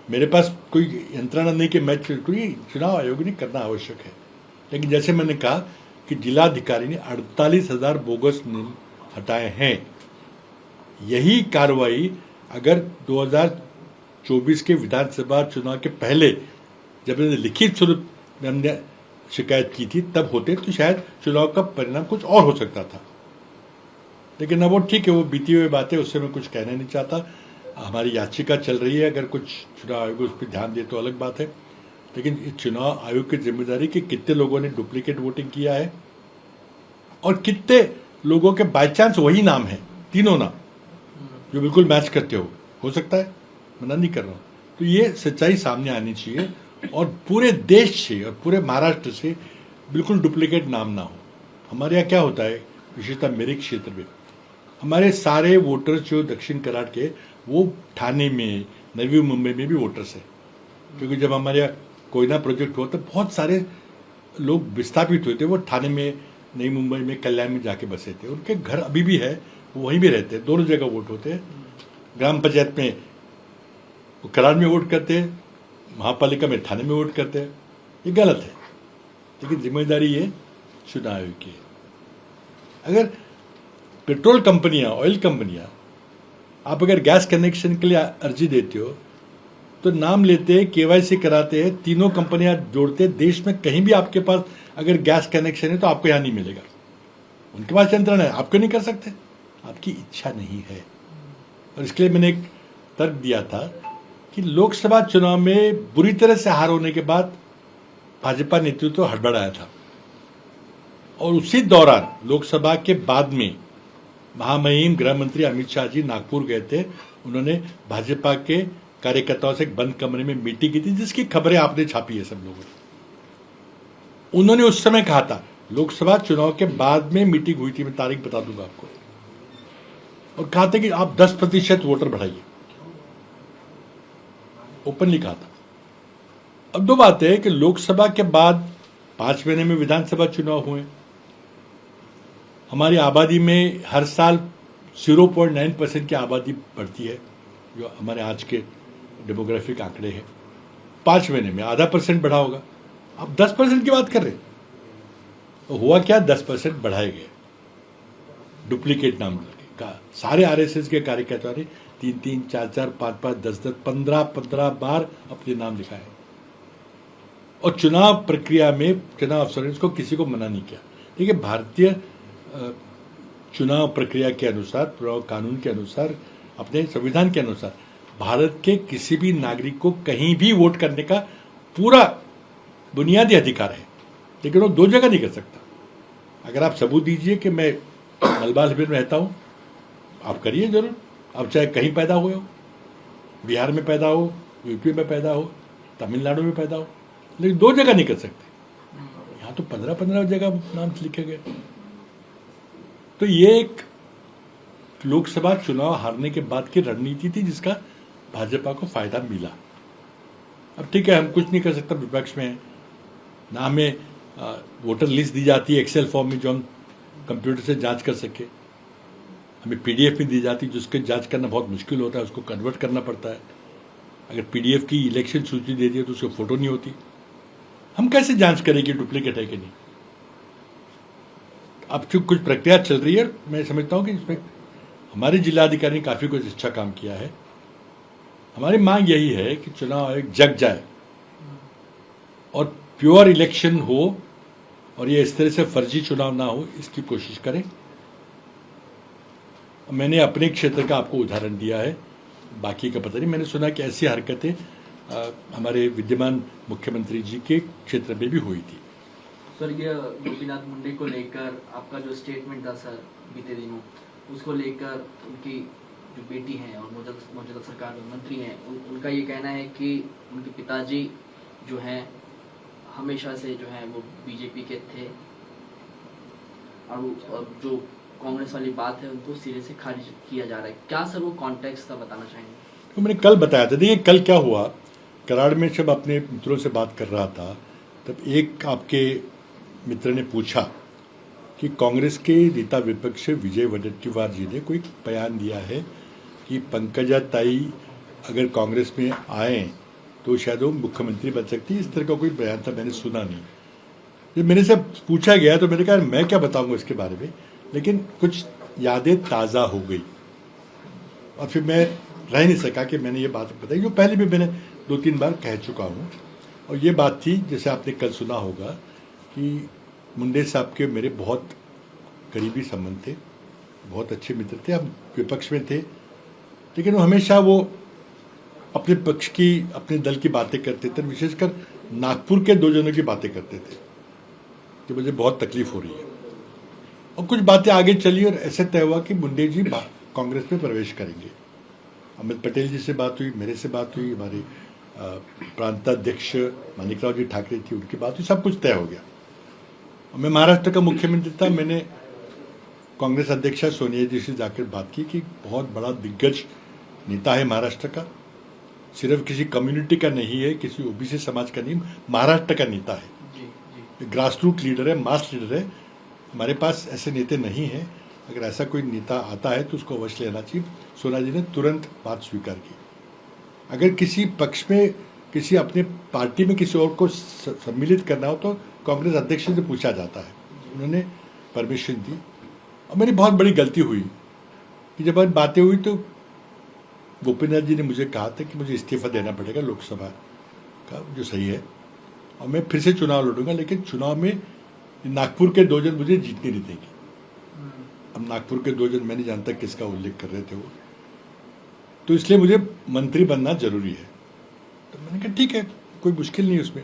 मेरे पास कोई यंत्रणा नहीं कि मैं चुनाव आयोग ने करना आवश्यक है, लेकिन जैसे मैंने कहा कि जिलाधिकारी ने 48,000 बोगस नाम हटाए हैं। यही कार्रवाई अगर 2024 के विधानसभा चुनाव के पहले जब मैंने लिखित स्वरूप में हमने शिकायत की थी तब होते तो शायद चुनाव का परिणाम कुछ और हो सकता था। लेकिन अब वो ठीक है, वो बीती हुई बातें, उससे मैं कुछ कहना नहीं चाहता। हमारी याचिका चल रही है, अगर कुछ चुनाव आयोग उस पर ध्यान दे तो अलग बात है। लेकिन इस चुनाव आयोग की जिम्मेदारी कि कितने लोगों ने डुप्लीकेट वोटिंग किया है और कितने लोगों के बाय चांस वही नाम है, तीनों नाम जो बिल्कुल मैच करते हो सकता है, मना नहीं कर रहा हूं। तो ये सच्चाई सामने आनी चाहिए और पूरे देश से और पूरे महाराष्ट्र से बिल्कुल डुप्लीकेट नाम ना हो। हमारे यहाँ क्या होता है, विशेषतः मेरे क्षेत्र में, हमारे सारे वोटर्स जो दक्षिण कराड़ के वो ठाणे में, नवी मुंबई में भी वोटर्स है, क्योंकि जब हमारे यहाँ कोयना प्रोजेक्ट हुआ तो बहुत सारे लोग विस्थापित हुए थे, वो ठाणे में, नई मुंबई में, कल्याण में जाके बसे थे। उनके घर अभी भी है, वो वहीं भी रहते हैं, दोनों जगह वोट होते हैं। ग्राम पंचायत में वो कराड़ में वोट करते हैं, महापालिका में ठाणे में वोट करते हैं। ये गलत है, लेकिन जिम्मेदारी ये चुनाव आयोग की है। अगर पेट्रोल कंपनियां, ऑयल कंपनियां, आप अगर गैस कनेक्शन के लिए अर्जी देते हो तो नाम लेते हैं, केवाईसी कराते हैं, तीनों कंपनियां जोड़ते हैं, देश में कहीं भी आपके पास अगर गैस कनेक्शन है तो आपको यहां नहीं मिलेगा। उनके पास यंत्रण है, आपको नहीं कर सकते, आपकी इच्छा नहीं है। और इसके लिए मैंने एक तर्क दिया था कि लोकसभा चुनाव में बुरी तरह से हार होने के बाद भाजपा नेतृत्व हड़बड़ाया था, और उसी दौरान लोकसभा के बाद में महामहिम गृह मंत्री अमित शाह जी नागपुर गए थे। उन्होंने भाजपा के कार्यकर्ताओं से एक बंद कमरे में मीटिंग की थी, जिसकी खबरें आपने छापी है सब लोगों ने। उन्होंने उस समय कहा था लोकसभा चुनाव के बाद में मीटिंग हुई थी, मैं तारीख बता दूंगा आपको, और कहा था कि आप 10% वोटर बढ़ाइए, ओपनली कहा था। अब दो बातें है कि लोकसभा के बाद 5 महीने में विधानसभा चुनाव हुए, हमारी आबादी में हर साल 0.9% की आबादी बढ़ती है, जो हमारे आज के डेमोग्राफिक आंकड़े हैं। 5 महीने में आधा % बढ़ा होगा। आप 10% की बात कर रहे हैं, तो हुआ क्या, 10% बढ़ाए गए, डुप्लीकेट नाम का। सारे आरएसएस के कार्यकर्ताओं ने 3-3, 4-4, 5-5, 10-10, 15-15 बार अपने नाम लिखाए, और चुनाव प्रक्रिया में चुनाव अफसर ने इसको किसी को मना नहीं किया। देखिए, भारतीय चुनाव प्रक्रिया के अनुसार, चुनाव कानून के अनुसार, अपने संविधान के अनुसार भारत के किसी भी नागरिक को कहीं भी वोट करने का पूरा बुनियादी अधिकार है, लेकिन वो 2 जगह नहीं कर सकता। अगर आप सबूत दीजिए कि मैं मलबा शिविर में रहता हूं, आप करिए जरूर, आप चाहे कहीं पैदा हुए हो, बिहार में पैदा हो, यूपी में पैदा हो, तमिलनाडु में पैदा हो, लेकिन 2 जगह नहीं कर सकते। यहां तो 15-15 जगह नाम लिखे गए। तो ये एक लोकसभा चुनाव हारने के बाद की रणनीति थी, जिसका भाजपा को फायदा मिला। अब ठीक है, हम कुछ नहीं कर सकते, विपक्ष में है ना, हमें वोटर लिस्ट दी जाती है एक्सेल फॉर्म में, जो हम कंप्यूटर से जांच कर सके, हमें पीडीएफ में दी जाती है, जिसके जांच करना बहुत मुश्किल होता है, उसको कन्वर्ट करना पड़ता है। अगर पीडीएफ की इलेक्शन सूची दे दी तो उसकी फोटो नहीं होती, हम कैसे जांच करें कि डुप्लीकेट है कि नहीं। अब जो कुछ प्रक्रिया चल रही है, मैं समझता हूं कि इसमें हमारे जिलाधिकारी ने काफी कुछ अच्छा काम किया है। हमारी मांग यही है कि चुनाव आयोग जग जाए और प्योर इलेक्शन हो, और ये इस तरह से फर्जी चुनाव ना हो, इसकी कोशिश करें। मैंने अपने क्षेत्र का आपको उदाहरण दिया है, बाकी का पता नहीं। मैंने सुना कि ऐसी हरकतें हमारे विद्यमान मुख्यमंत्री जी के क्षेत्र में भी हुई थी। स्वर्गीय गोपीनाथ मुंडे को लेकर आपका जो स्टेटमेंट था सर बीते दिनों, उसको लेकर उनकी जो बेटी हैं और मौजूदा सरकार में मंत्री हैं, उनका ये कहना है कि उनके पिताजी जो हैं हमेशा से जो है वो बीजेपी के थे, और जो कांग्रेस वाली बात है उनको सिरे से खारिज किया जा रहा है। क्या सर वो कॉन्टेक्स्ट था, बताना चाहेंगे? तो मैंने कल बताया था। देखिए, कल क्या हुआ, कराड़ में जब अपने मित्रों से बात कर रहा था, तब एक आपके मित्र ने पूछा कि कांग्रेस के नेता विपक्ष विजय वडेट्टीवार जी ने कोई बयान दिया है कि पंकजा ताई अगर कांग्रेस में आए तो शायद वो मुख्यमंत्री बन सकती है। इस तरह का कोई बयान था, मैंने सुना नहीं। जब मेरे से पूछा गया तो मैंने कहा मैं क्या बताऊंगा इसके बारे में, लेकिन कुछ यादें ताज़ा हो गई, और फिर मैं रह नहीं सका कि मैंने ये बात बताई, जो पहले भी मैंने 2-3 बार कह चुका हूँ। और ये बात थी, जैसे आपने कल सुना होगा, कि मुंडे साहब के मेरे बहुत करीबी संबंध थे, बहुत अच्छे मित्र थे। हम विपक्ष में थे, लेकिन वो हमेशा वो अपने पक्ष की, अपने दल की बातें करते थे, विशेषकर नागपुर के 2 जनों की बातें करते थे कि मुझे बहुत तकलीफ हो रही है। और कुछ बातें आगे चली और ऐसे तय हुआ कि मुंडे जी कांग्रेस में प्रवेश करेंगे। अमित पटेल जी से बात हुई, मेरे से बात हुई, हमारे प्रांताध्यक्ष मानिकराव जी ठाकरे थी, उनकी बात हुई, सब कुछ तय हो गया। और मैं महाराष्ट्र का मुख्यमंत्री था, मैंने कांग्रेस अध्यक्षा सोनिया जी से जाकर बात की कि बहुत बड़ा दिग्गज नेता है महाराष्ट्र का, सिर्फ किसी कम्युनिटी का नहीं है, किसी ओबीसी समाज का नहीं, महाराष्ट्र का नेता है, ग्रास रूट लीडर है, मास लीडर है। हमारे पास ऐसे नेता नहीं हैं, अगर ऐसा कोई नेता आता है तो उसको अवश्य लेना चाहिए। सोनिया जी ने तुरंत बात स्वीकार की। अगर किसी पक्ष में, किसी अपने पार्टी में किसी और को सम्मिलित करना हो तो कांग्रेस अध्यक्ष से पूछा जाता है, उन्होंने परमिशन दी। और मेरी बहुत बड़ी गलती हुई कि जब बातें हुई तो गोपीनाथ जी ने मुझे कहा था कि मुझे इस्तीफा देना पड़ेगा लोकसभा का, जो सही है, और मैं फिर से चुनाव लड़ूंगा, लेकिन चुनाव में नागपुर के 2 जन मुझे जीतने नहीं देंगे। अब नागपुर के 2 जन मैं नहीं जानता किसका उल्लेख कर रहे थे वो, तो इसलिए मुझे मंत्री बनना जरूरी है। तो मैंने कहा ठीक है, कोई मुश्किल नहीं उसमें,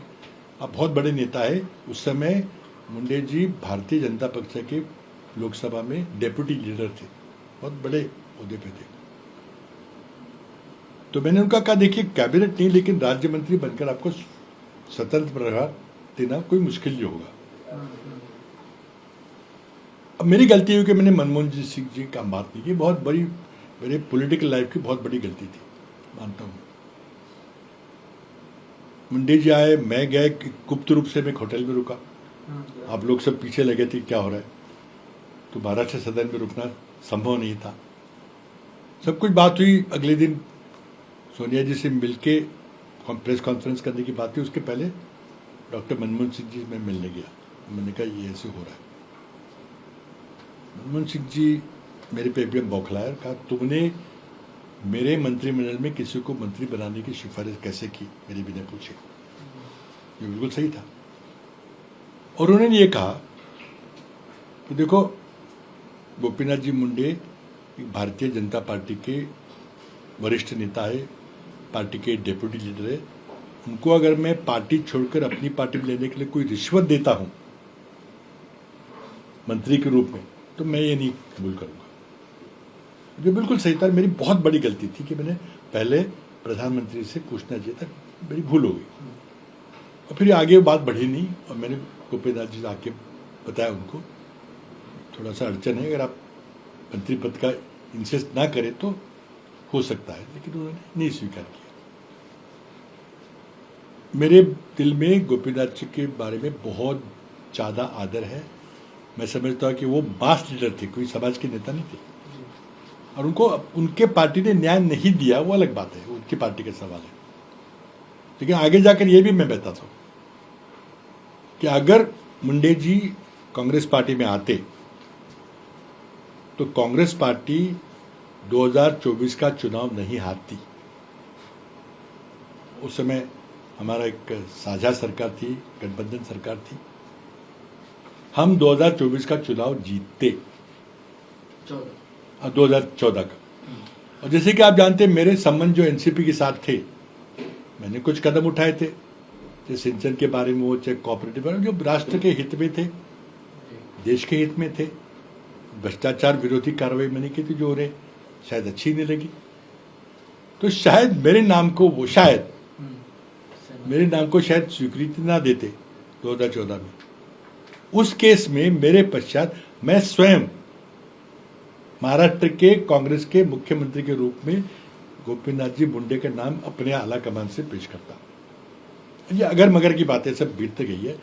आप बहुत बड़े नेता है। उस समय मुंडे जी भारतीय जनता पक्ष के लोकसभा में डेप्यूटी लीडर थे, बहुत बड़े ओहदे पे थे। तो मैंने उनका कहा देखिए, कैबिनेट नहीं लेकिन राज्य मंत्री बनकर आपको स्वतंत्र प्रभार देना कोई मुश्किल नहीं होगा। अब मेरी गलती हुई कि मैंने मनमोहन सिंह जी का बात नहीं की, बहुत बड़ी मेरे पॉलिटिकल लाइफ की बहुत बड़ी गलती थी, मानता हूँ। मुंडे जी आए, मैं गए, गुप्त रूप से मैं एक होटल में रुका, आप लोग सब पीछे लगे थे क्या हो रहा है, तो महाराष्ट्र सदन में रुकना संभव नहीं था। सब कुछ बात हुई, अगले दिन सोनिया जी से मिलके प्रेस कॉन्फ्रेंस करने की बात हुई, उसके पहले डॉक्टर मनमोहन सिंह जी मैं मिलने गया, मैंने कहा ये ऐसे हो रहा है। मनमोहन सिंह जी मेरे पे एकदम बौखलाया, कहा तुमने मेरे मंत्रिमंडल में किसी को मंत्री बनाने की सिफारिश कैसे की, मेरे बिना पूछे। ये बिल्कुल सही था। और उन्होंने ये कहा कि देखो गोपीनाथ जी मुंडे एक भारतीय जनता पार्टी के वरिष्ठ नेता है, पार्टी के डेप्यूटी लीडर है, उनको अगर मैं पार्टी छोड़कर अपनी पार्टी में लेने के लिए कोई रिश्वत देता हूं मंत्री के रूप में, तो मैं ये नहीं कबूल करूंगा। जो बिल्कुल सही था, मेरी बहुत बड़ी गलती थी कि मैंने पहले प्रधानमंत्री से पूछना चाहिए था, मेरी भूल हो गई। और फिर आगे बात बढ़ी नहीं, और मैंने गोपीनाथ जी आके बताया उनको थोड़ा सा अड़चन है, अगर आप मंत्री पद का इंसिस्ट ना करें तो हो सकता है, लेकिन उन्होंने नहीं स्वीकार किया। मेरे दिल में गोपीनाथ जी के बारे में बहुत ज़्यादा आदर है। मैं समझता हूँ कि वो मास लीडर थे, कोई समाज के नेता नहीं थे, और उनको उनके पार्टी ने न्याय नहीं दिया, वो अलग बात है, उनकी पार्टी का सवाल है। लेकिन आगे जाकर ये भी मैं बताता हूँ कि अगर मुंडे जी कांग्रेस पार्टी में आते तो कांग्रेस पार्टी 2024 का चुनाव नहीं हारती। उस समय हमारा एक साझा सरकार थी, गठबंधन सरकार थी, हम 2024 का चुनाव जीतते, 2014 का। और जैसे कि आप जानते हैं, मेरे संबंध जो एनसीपी के साथ थे, मैंने कुछ कदम उठाए थे, चाहे सिंचन के बारे में हो, चाहे कोऑपरेटिव बारे में, जो राष्ट्र के हित में थे, देश के हित में थे। भ्रष्टाचार विरोधी कार्रवाई मैंने की थी, जो उन्हें शायद अच्छी नहीं लगी, तो शायद मेरे नाम को वो शायद स्वीकृति ना देते 2014 में। उस केस में मेरे पश्चात मैं स्वयं महाराष्ट्र के कांग्रेस के मुख्यमंत्री के रूप में गोपीनाथ जी मुंडे का नाम अपने आला कमान से पेश करता। ये अगर मगर की बातें सब बीत गई है।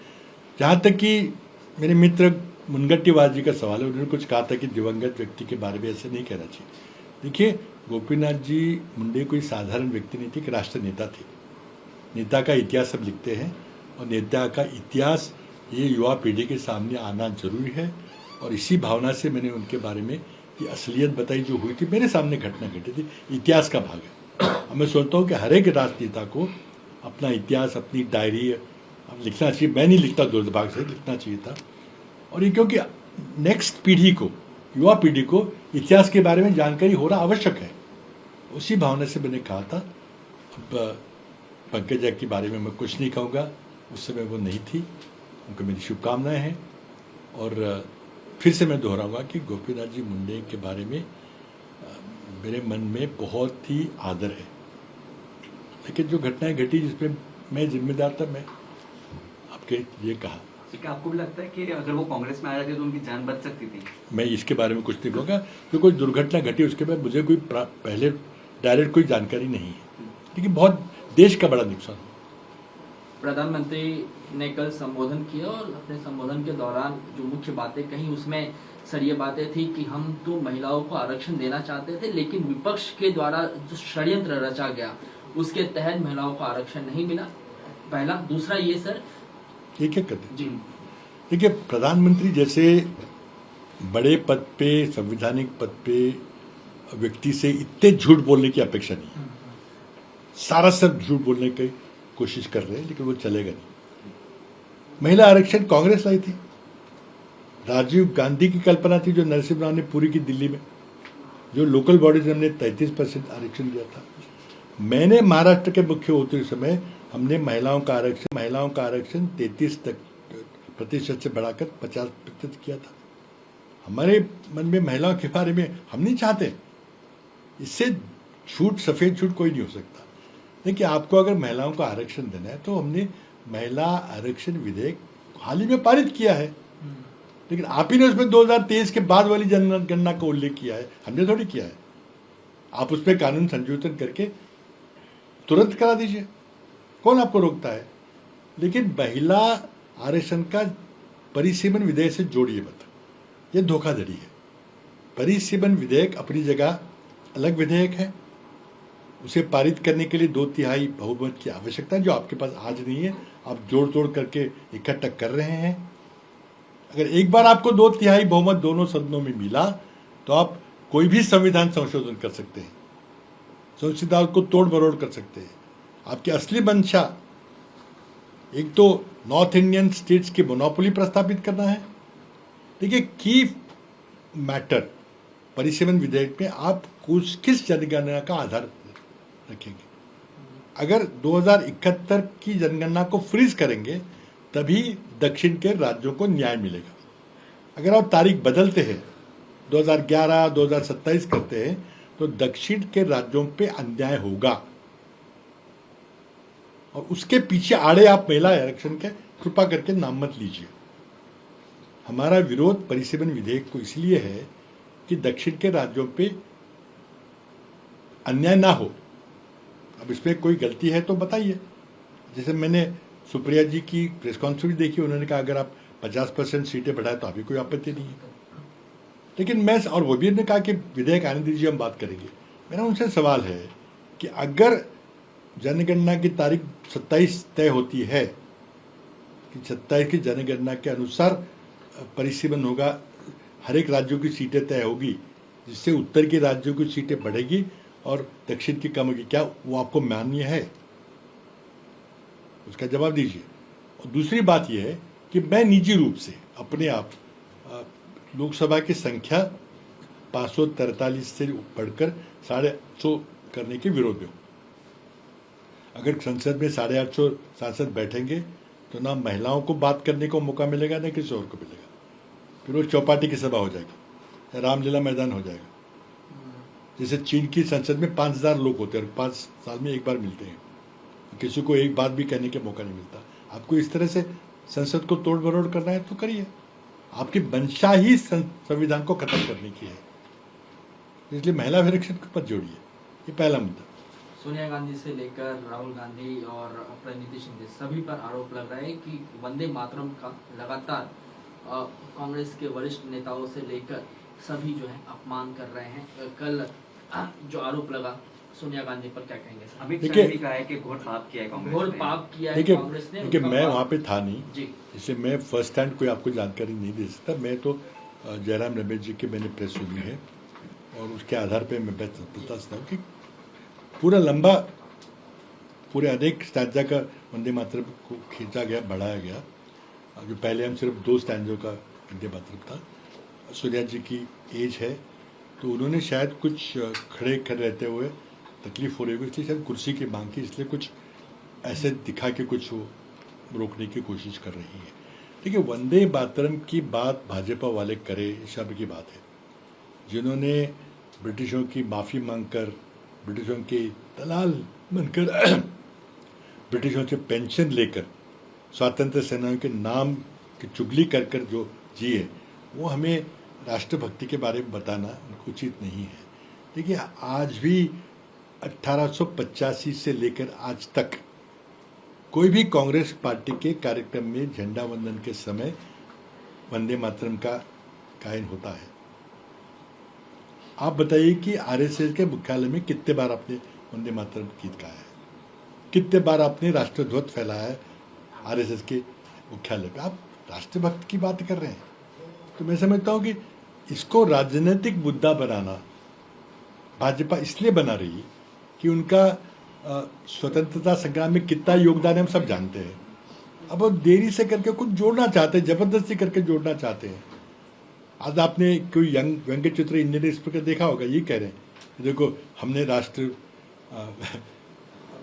जहां तक कि मेरे मित्र मुनगट्टीवार जी का सवाल है, उन्होंने कुछ कहा था कि दिवंगत व्यक्ति के बारे में ऐसे नहीं कहना चाहिए। देखिए, गोपीनाथ जी मुंडे कोई साधारण व्यक्ति नहीं थे, एक राष्ट्र नेता थे। नेता का इतिहास सब लिखते हैं, और नेता का इतिहास ये युवा पीढ़ी के सामने आना जरूरी है। और इसी भावना से मैंने उनके बारे में ये असलियत बताई जो हुई थी, मेरे सामने घटना घटी थी, इतिहास का भाग है। और मैं सोचता हूँ कि हर एक राजनेता को अपना इतिहास, अपनी डायरी लिखना चाहिए। मैं नहीं लिखता, दुर्भाग्य से लिखना चाहिए था। और ये क्योंकि नेक्स्ट पीढ़ी को, युवा पीढ़ी को इतिहास के बारे में जानकारी होना आवश्यक है, उसी भावना से मैंने कहा था। अब पंकजा के बारे में मैं कुछ नहीं कहूँगा, उस समय वो नहीं थी, उनको मेरी शुभकामनाएं हैं। और फिर से मैं दोहराऊंगा कि गोपीनाथ जी मुंडे के बारे में मेरे मन में बहुत ही आदर है। लेकिन जो घटनाएं घटी जिसमें मैं जिम्मेदार था, मैं आपके ये कहा। क्या आपको भी लगता है कि अगर वो कांग्रेस में आ जाती तो उनकी जान बच सकती थी? मैं इसके बारे में कुछ नहीं कहूँगा, जो कोई दुर्घटना घटी उसके बाद मुझे कोई पहले डायरेक्ट कोई जानकारी नहीं है, लेकिन बहुत देश का बड़ा नुकसान। प्रधानमंत्री ने कल संबोधन किया, और अपने संबोधन के दौरान जो मुख्य बातें कही उसमें सर ये बातें थी कि हम तो महिलाओं को आरक्षण देना चाहते थे, लेकिन विपक्ष के द्वारा जो षड्यंत्र रचा गया उसके तहत महिलाओं को आरक्षण नहीं मिला। पहला। दूसरा ये सर, ये क्या करते जी, देखिए, प्रधानमंत्री जैसे बड़े पद पे, संवैधानिक पद पे व्यक्ति से इतने झूठ बोलने की अपेक्षा नहीं है। सारा सब झूठ बोलने की कोशिश कर रहे हैं, लेकिन वो चलेगा नहीं। महिला आरक्षण कांग्रेस लाई थी, राजीव गांधी की कल्पना थी, जो नरसिम्हा राव ने पूरी की दिल्ली में, जो लोकल बॉडीज हमने 33% आरक्षण दिया था। मैंने महाराष्ट्र के मुख्य होते समय हमने महिलाओं का आरक्षण 33% से बढ़ाकर 50% किया था। हमारे मन में महिलाओं के बारे में हम नहीं चाहते, इससे झूठ, सफेद झूठ कोई नहीं हो सकता। देखिए, आपको अगर महिलाओं को आरक्षण देना है तो हमने महिला आरक्षण विधेयक हाल ही में पारित किया है, लेकिन आप ही ने उसमें 2023 के बाद वाली जनगणना का उल्लेख किया है, हमने थोड़ी किया है। आप उसमें कानून संशोधन करके तुरंत करा दीजिए, कौन आपको रोकता है। लेकिन महिला आरक्षण का परिसीमन विधेयक से जोड़िए मत, ये धोखाधड़ी है। परिसीमन विधेयक अपनी जगह अलग विधेयक है, उसे पारित करने के लिए 2/3 बहुमत की आवश्यकता है, जो आपके पास आज नहीं है। आप जोड़ तोड़ करके इकट्ठा कर रहे हैं। अगर एक बार आपको 2/3 बहुमत दोनों सदनों में मिला तो आप कोई भी संविधान संशोधन कर सकते हैं, संविधान को तोड़ मरोड़ कर सकते हैं। आपकी असली मंशा एक तो नॉर्थ इंडियन स्टेट्स की मोनोपोली प्रस्तावित करना है। देखिए, की मैटर परिसीमन विधेयक में आप किस जनगणना का आधार रखेंगे। अगर 2071 की जनगणना को फ्रीज करेंगे तभी दक्षिण के राज्यों को न्याय मिलेगा। अगर आप तारीख बदलते हैं, 2011 2027 करते हैं, तो दक्षिण के राज्यों पे अन्याय होगा। और उसके पीछे आड़े आप महिला आरक्षण के कृपा करके नाम मत लीजिए। हमारा विरोध परिसीमन विधेयक को इसलिए है कि दक्षिण के राज्यों पे अन्याय ना हो। अब इसमें कोई गलती है तो बताइए। जैसे मैंने सुप्रिया जी की प्रेस कॉन्फ्रेंस देखी, उन्होंने कहा अगर आप 50% सीटें बढ़ाए तो अभी कोई आपत्ति नहीं है। लेकिन मैं, और वो भी ने कहा कि विधेयक आने दीजिए, हम बात करेंगे। मेरा उनसे सवाल है कि अगर जनगणना की तारीख 27 तय होती है कि 27 की जनगणना के अनुसार परिसीमन होगा, हर एक राज्यों की सीटें तय होगी, जिससे उत्तर के राज्यों की सीटें बढ़ेगी और दक्षिण की कम होगी, क्या वो आपको मान्य है? उसका जवाब दीजिए। और दूसरी बात यह है कि मैं निजी रूप से अपने आप लोकसभा की संख्या 543 से बढ़कर 850 करने के विरोध में हूँ। अगर संसद में 850 सांसद बैठेंगे तो ना महिलाओं को बात करने को मौका मिलेगा, ना किसी और को मिलेगा। फिर वो चौपाटी की सभा हो जाएगी, रामलीला मैदान हो जाएगा। जैसे चीन की संसद में 5000 लोग होते हैं और 5 साल में एक बार मिलते हैं, किसी को एक बात भी कहने के मौका नहीं मिलता। आपको इस तरह से संसद को तोड़ मरोड़ करना है तो करिए। आपकी मंशा ही संविधान को खत्म करने की है, इसलिए महिला आरक्षण को मत जोड़िए। ये पहला मुद्दा। सोनिया गांधी से लेकर राहुल गांधी और नीतीश शिंदे सभी पर आरोप लग रहा है कि वंदे मातरम का लगातार कांग्रेस के वरिष्ठ नेताओं से लेकर सभी जो है अपमान कर रहे हैं। कल जो आरोप लगा सोनिया गांधी पर, क्या कहेंगे सर? अमित शाह ने कहा है कि घोर पाप किया है कांग्रेस घोर ने। पाप किया है देखिए, कांग्रेस ने। मैं वहाँ पे था नहीं जी, इसलिए मैं फर्स्ट हैंड कोई आपको जानकारी नहीं दे सकता। मैं तो जयराम रमेश जी की मैंने प्रेस सुनी है और उसके आधार पे मैं बता सकता हूँ कि पूरा लंबा, पूरे अनेक स्टैंजा का वंदे मातरम को खींचा गया, बढ़ाया गया। जो पहले हम सिर्फ 2 स्टैंजों का वंदे मातरम था। सोनिया जी की एज है तो उन्होंने शायद कुछ खड़े रहते हुए तकलीफ हो रही होगी, इसलिए शायद कुर्सी की मांग की, इसलिए कुछ ऐसे दिखा के कुछ वो रोकने की कोशिश कर रही है। देखिए, वंदे मातरम की बात भाजपा वाले करे, शर्म की बात है। जिन्होंने ब्रिटिशों की माफ़ी मांगकर, ब्रिटिशों के दलाल बनकर, ब्रिटिशों से पेंशन लेकर, स्वतंत्र सेनानियों के नाम की चुगली कर कर जो जिए, वो हमें राष्ट्रभक्ति के बारे में बताना उचित नहीं है। देखिए, आज भी 1885 से लेकर आज तक कोई भी कांग्रेस पार्टी के कार्यक्रम में झंडा वंदन के समय वंदे मातरम का गायन होता है। आप बताइए कि आरएसएस के मुख्यालय में कितने बार आपने वंदे मातरम गीत गाया है, कितने बार आपने राष्ट्रध्वज फैलाया है आरएसएस के मुख्यालय पे? आप राष्ट्रभक्त की बात कर रहे हैं। तो मैं समझता हूँ कि इसको राजनीतिक मुद्दा बनाना भाजपा इसलिए बना रही है कि उनका स्वतंत्रता संग्राम में कितना योगदान है हम सब जानते हैं। अब वो देरी से करके कुछ जोड़ना चाहते हैं, जबरदस्ती करके जोड़ना चाहते हैं। आज आपने कोई यंग व्यंग्य चित्र इंडियन एक्सप्रेस का देखा होगा, ये कह रहे हैं देखो हमने राष्ट्र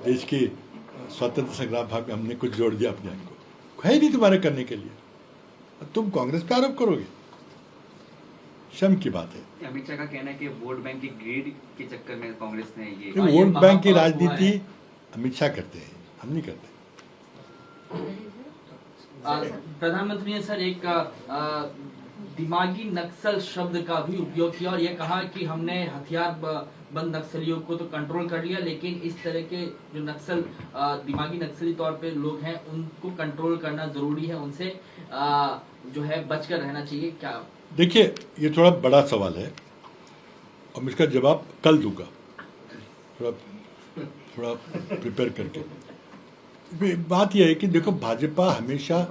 देश के स्वतंत्र संग्राम भाग में हमने कुछ जोड़ दिया अपने आप को, है नहीं तुम्हारे करने के लिए, तुम कांग्रेस पे आरोप करोगे, शर्म की बात है। अमित शाह का कहना है कि वोट बैंक की ग्रीड के चक्कर में कांग्रेस ने ये वोट बैंक की राजनीति अमित शाह करते हैं, हम नहीं करते। प्रधानमंत्री ने सर एक दिमागी नक्सल शब्द का भी उपयोग किया और ये कहा कि हमने हथियार बंद नक्सलियों को तो कंट्रोल कर लिया, लेकिन इस तरह के जो नक्सल दिमागी नक्सली तौर पे लोग हैं उनको कंट्रोल करना जरूरी है, उनसे जो है बचकर रहना चाहिए। क्या देखिए, ये थोड़ा बड़ा सवाल है और मैं इसका जवाब कल दूंगा, थोड़ा प्रिपेयर करके। बात यह है कि देखो, भाजपा हमेशा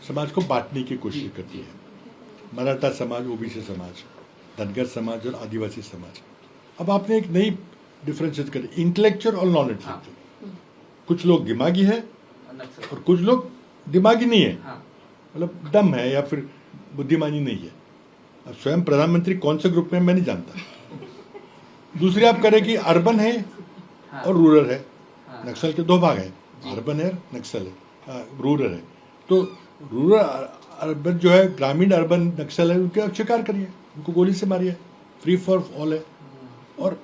समाज को बांटने की कोशिश करती है। मराठा समाज, ओबीसी समाज, धनगर समाज और आदिवासी समाज। अब आपने एक नई डिफरेंशिएट करी, इंटेलेक्चुअल और नॉन इंटेलेक्चुअल। कुछ लोग दिमागी है और कुछ लोग दिमागी नहीं है, मतलब दम है या फिर बुद्धिमानी नहीं है। अब स्वयं प्रधानमंत्री कौन से ग्रुप में मैं नहीं जानता। दूसरी आप करें कि अर्बन है और रूरल है। नक्सल के दो भाग हैं, अर्बन है, नक्सल है, रूरल है। तो रूरल अर्बन जो है, ग्रामीण अर्बन नक्सल है, उनके आप शिकार करिए, उनको गोली से मारिए, फ्री फॉर ऑल है। और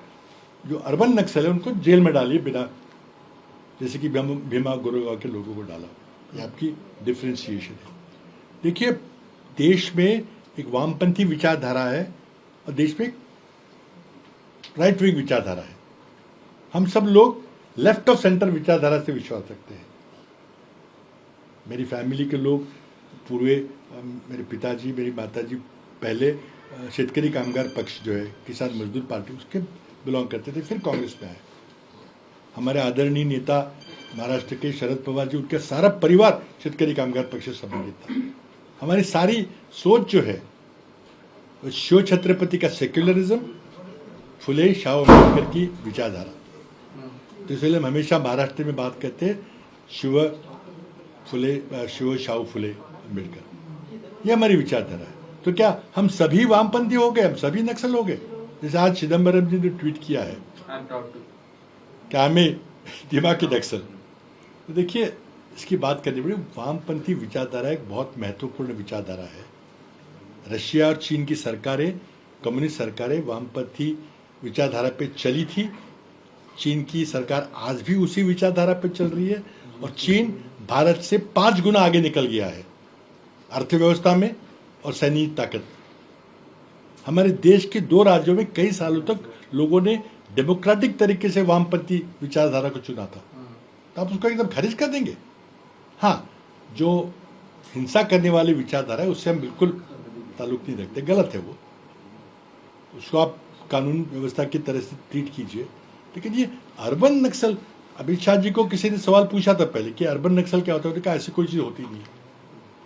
जो अर्बन नक्सल है उनको जेल में डालिए बिना, जैसे कि भीमा गोरेगांव के लोगों को डाला। ये आपकी डिफ्रेंशिएशन है। देखिए, देश में एक वामपंथी विचारधारा है और देश में एक राइट विंग विचारधारा है। हम सब लोग लेफ्ट ऑफ सेंटर विचारधारा से विश्वास रखते हैं। मेरी फैमिली के लोग पूर्वे, मेरे पिताजी, मेरी माताजी पहले शेतकरी कामगार पक्ष जो है, किसान मजदूर पार्टी, उसके बिलोंग करते थे, फिर कांग्रेस में आए। हमारे आदरणीय नेता महाराष्ट्र के शरद पवार जी, उनका सारा परिवार शेतकरी कामगार पक्ष से संबंधित था। हमारी सारी सोच जो है वो शिव छत्रपति का सेक्युलरिज्म, फुले शाह अम्बेडकर की विचारधारा। तो इसलिए हम हमेशा महाराष्ट्र में बात करते हैं शिव शाह फुले अम्बेडकर, ये हमारी विचारधारा है। तो क्या हम सभी वामपंथी हो गए, हम सभी नक्सल हो गए? जैसे आज चिदम्बरम जी ने ट्वीट किया है क्या हमें दिमागी नक्सल। तो देखिए, इसकी बात करनी पड़ेगी। वामपंथी विचारधारा एक बहुत महत्वपूर्ण विचारधारा है। रशिया और चीन की सरकारें, कम्युनिस्ट सरकारें वामपंथी विचारधारा पे चली थी। चीन की सरकार आज भी उसी विचारधारा पे चल रही है और चीन भारत से 5 गुना आगे निकल गया है अर्थव्यवस्था में और सैनिक ताकत। हमारे देश के 2 राज्यों में कई सालों तक लोगों ने डेमोक्रेटिक तरीके से वामपंथी विचारधारा को चुना था, तो आप उसको एकदम खारिज कर देंगे? हाँ, जो हिंसा करने वाली विचारधारा है उससे हम बिल्कुल ताल्लुक नहीं रखते, गलत है वो। उसको आप कानून व्यवस्था की तरह से ट्रीट कीजिए। लेकिन ये अर्बन नक्सल, अमित शाह जी को किसी ने सवाल पूछा था पहले कि अर्बन नक्सल क्या होता है, तो ऐसी कोई चीज़ होती नहीं है।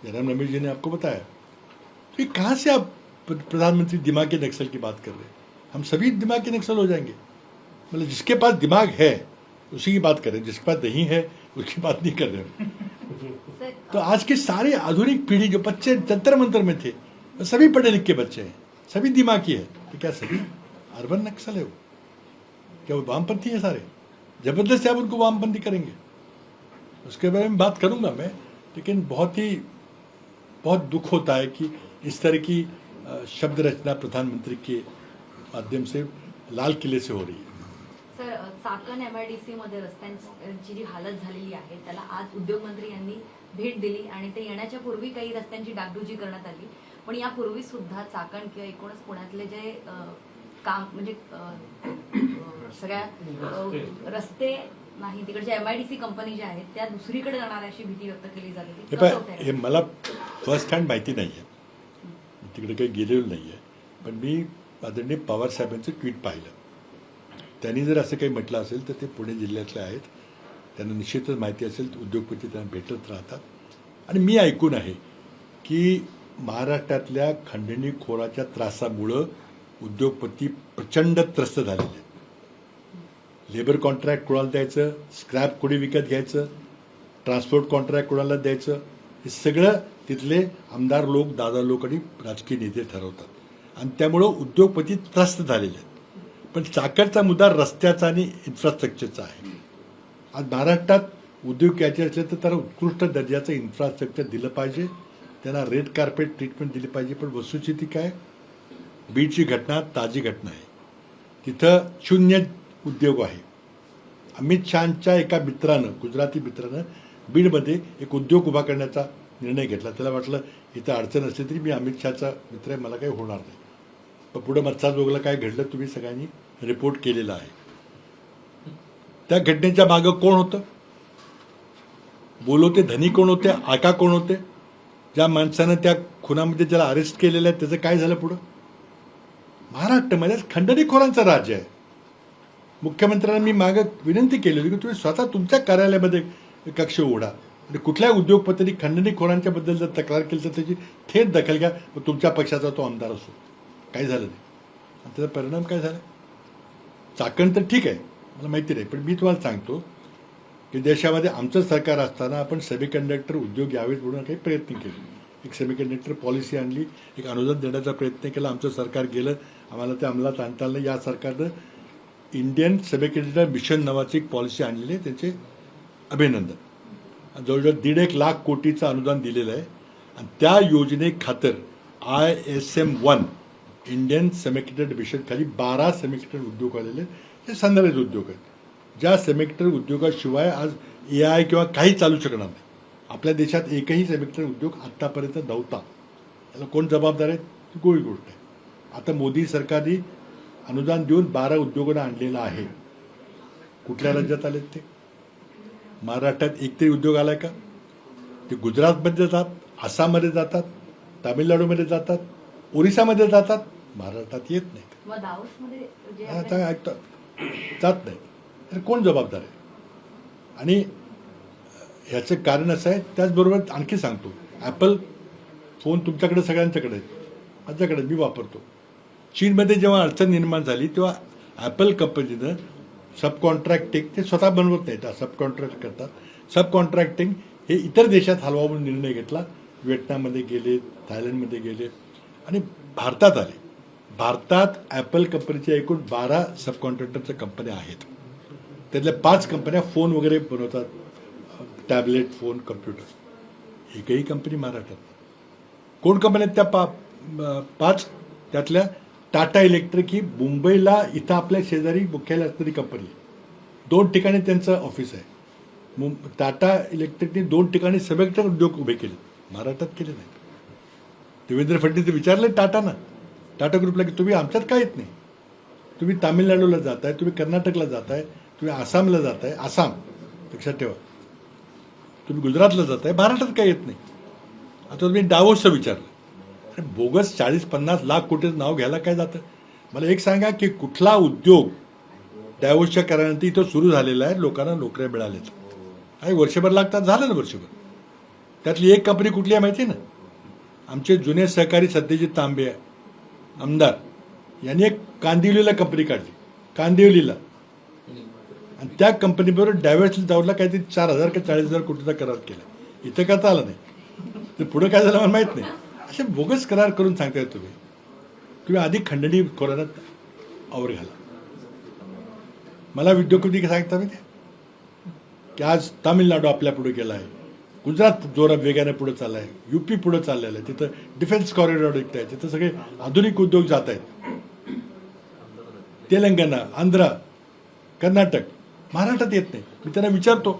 जयराम रमेश जी ने आपको बताया। तो ये कहाँ से आप प्रधानमंत्री दिमागी नक्सल की बात कर रहे हैं? हम सभी दिमागी नक्सल हो जाएंगे? मतलब जिसके पास दिमाग है उसी की बात कर रहे हैं, जिसके पास नहीं है उसकी बात नहीं कर रहे। तो आज की सारी आधुनिक पीढ़ी, जो बच्चे जंतर मंतर में थे, वो सभी पढ़े लिखे बच्चे हैं, सभी दिमागी है। तो क्या सभी अर्बन नक्सल है? वो क्या वो वामपंथी है सारे? जबरदस्ती आप उनको वामपंथी करेंगे? उसके बारे में बात करूंगा मैं, लेकिन बहुत दुख होता है कि इस तरह की शब्द रचना प्रधानमंत्री के माध्यम से लाल किले से हो रही है। सर, चाकण MIDC मध्ये रस्त्यांची जी हालत झालेली आहे त्याला आज उद्योगमंत्री यांनी भेट दिली आणि ते येण्याच्या पूर्वी काही रस्त्यांची डागडुजी करण्यात आली, पण यापूर्वी सुद्धा चाकण किंवा एकूणच पुण्यातले जे काम म्हणजे सगळ्या रस्ते नाही, तिकडच्या MIDC कंपनी ज्या आहेत त्या दुसरीकडे जाणार अशी भीती व्यक्त केली जाते। हे मला फर्स्ट हँड माहिती नाही आहे, तिकडे काही गेलेलो नाही आहे, पण मी आदरणीय पवार साहेबांचं ट्विट पाहिलं। त्यांनी जर असं काही म्हटलं असेल तर ते पुणे जिल्ह्यातले आहेत, त्यांना निश्चितच माहिती असेल, उद्योगपती त्यांना भेटत राहतात। आणि मी ऐकून आहे की महाराष्ट्रातल्या खंडणी खोराच्या त्रासामुळं उद्योगपती प्रचंड त्रस्त झालेले आहेत। लेबर कॉन्ट्रॅक्ट कोणाला द्यायचं, स्क्रॅप कोणी विकत घ्यायचं, ट्रान्सपोर्ट कॉन्ट्रॅक्ट कोणाला द्यायचं, हे सगळं तिथले आमदार लोक, दादा लोक आणि राजकीय नेते ठरवतात आणि त्यामुळं उद्योगपती त्रस्त झालेले आहेत। पण चाकणचा मुद्दा रस्त्याचा आणि इन्फ्रास्ट्रक्चरचा आहे। आज महाराष्ट्रात उद्योग यायचे असले तर त्याला उत्कृष्ट दर्जाचं इन्फ्रास्ट्रक्चर दिलं पाहिजे, त्यांना रेड कार्पेट ट्रीटमेंट दिली पाहिजे। पण वस्तुस्थिती काय, बीडची घटना ताजी घटना आहे, तिथं शून्य उद्योग आहे। अमित शहांच्या एका मित्रानं, गुजराती मित्रानं बीडमध्ये एक उद्योग उभा करण्याचा निर्णय घेतला. त्याला वाटलं इथं अडचण असली तरी मी अमित शहाचा मित्र आहे, मला काही होणार नाही. पण पुढे मत्साजोगला काय घडलं तुम्ही सगळ्यांनी रिपोर्ट केलेला आहे. त्या घटनेच्या मागं कोण होतं, बोलवते धनी कोण होते, आका कोण होते, ज्या माणसानं त्या खुनामध्ये ज्याला अरेस्ट केलेलं आहे त्याचं काय झालं पुढं. महाराष्ट्रामध्ये खंडणीखोरांचं राज्य आहे. मुख्यमंत्र्यांना मी मागं विनंती केली होती की तुम्ही स्वतः तुमच्या कार्यालयामध्ये कक्ष उघडा आणि कुठल्या उद्योगपतींनी खंडणीखोरांच्या बद्दल जर तक्रार केली तर त्याची थेट दखल घ्या. मग तुमच्या पक्षाचा तो आमदार असो, काही झालं नाही. आणि त्याचा परिणाम काय झाला. चाकण तर ठीक आहे, मला माहिती नाही, पण मी तुम्हाला सांगतो की देशामध्ये आमचं सरकार असताना आपण सेमीकंडक्टर उद्योग यावेत म्हणून काही प्रयत्न केले. एक सेमीकंडक्टर पॉलिसी आणली, एक अनुदान देण्याचा प्रयत्न केला. आमचं सरकार गेलं, आम्हाला ते अंमलात आणता आलं. या सरकारनं इंडियन सेमीकंडक्टर मिशन नावाची एक पॉलिसी आणलेली आहे, त्याचे अभिनंदन. जवळजवळ 1.5 लाख कोटीचं अनुदान दिलेलं आहे. आणि त्या योजनेखातर ISM-1 इंडियन सेमीकंडक्टर मिशन खाली 12 सेमीकंडक्टर उद्योग आलेले हे सनराइज उद्योग आहेत. ज्या सेमीकंडक्टर उद्योगाशिवाय आज AI किंवा काही चालू शकणार नाही. आपल्या देशात एकही सेमीकंडक्टर उद्योग आत्तापर्यंत नव्हता. त्याला कोण जबाबदार आहे ती गोळी गोष्ट आहे. आता मोदी सरकारने अनुदान देऊन 12 उद्योगांना आणलेलं आहे. कुठल्या राज्यात आलेत ते. महाराष्ट्रात एक तरी उद्योग आलाय का. ते गुजरातमध्ये जातात, आसाममध्ये जातात, तामिळनाडूमध्ये जातात, ओरिसामध्ये जातात, महाराष्ट्रात येत नाही. मग दावोसमध्ये जे आता ऐकतो जात नाही. तर कोण जबाबदार आहे. आणि ह्याचं कारण असं आहे. त्याचबरोबर आणखी सांगतो, ॲपल फोन तुमच्याकडे सगळ्यांच्याकडे आहेत, माझ्याकडे मी वापरतो. चीनमध्ये जेव्हा अडचण निर्माण झाली तेव्हा ॲपल कंपनीनं सब कॉन्ट्रॅक्टिंग ते स्वतः बनवत नाहीत, सब कॉन्ट्रॅक्ट करतात. सब कॉन्ट्रॅक्टिंग हे इतर देशात हलवा म्हणून निर्णय घेतला. व्हिएतनाममध्ये गेले, थायलंडमध्ये गेले आणि भारतात आले. भारतात ॲपल कंपनीच्या एकूण 12 सब कॉन्ट्रॅक्टरच्या कंपन्या आहेत. त्यातल्या 5 कंपन्या फोन वगैरे बनवतात, टॅबलेट, फोन, कम्प्युटर. एकही कंपनी महाराष्ट्रात. कोण कंपन्या त्या 5? त्यातल्या टाटा इलेक्ट्रिक ही मुंबईला इथं आपल्या शेजारी मुख्यालय असणारी कंपनी आहे. 2 ठिकाणी त्यांचं ऑफिस आहे. टाटा इलेक्ट्रिकने 2 ठिकाणी सेमीकंडक्टर उद्योग उभे केले, महाराष्ट्रात केले नाही. देवेंद्र फडणवीस विचारले टाटाना, टाटा ग्रुपला की तुम्ही आमच्यात काय येत नाही. तुम्ही तामिळनाडूला जाताय, तुम्ही कर्नाटकला जाताय, तुम्ही आसामला जाताय, आसाम लक्षात ठेवा, तुम्ही गुजरातला जाताय, महाराष्ट्रात काय येत नाही. आता तुम्ही डावोसचं विचारलं. बोगस 40-50 लाख कोटीचं नाव घ्यायला काय जातं. मला एक सांगा की कुठला उद्योग डायव्होर्सच्या करारानंतर इथं सुरू झालेला आहे, लोकांना नोकऱ्या मिळाल्यात. काही वर्षभर लागतात, झालं ना वर्षभर. त्यातली एक कंपनी कुठली आहे माहिती आहे ना. आमचे जुने सहकारी सत्यजित तांबे आमदार यांनी एक कांदिवलीला कंपनी काढली, कांदिवलीला. आणि त्या कंपनीबरोबर डायव्हर्स जाऊला काहीतरी 4,000 का 40,000 कोटीचा करार केला. इथं करता आला नाही. तर पुढं काय झालं मला माहीत नाही. असे बोगस करार करून सांगताय तुम्ही आधी खंडणी खोऱ्यात आवर घाला. मला उद्योगपती सांगता माहिती की आज तामिळनाडू आपल्या पुढे गेला आहे, गुजरात जोरात वेगाने पुढे चालला आहे, UP पुढे चाललेलं आहे. तिथं डिफेन्स कॉरिडॉर निघत आहे, तिथं सगळे आधुनिक उद्योग जात आहेत. तेलंगणा, आंध्र, कर्नाटक, महाराष्ट्रात येत नाही. मी त्यांना विचारतो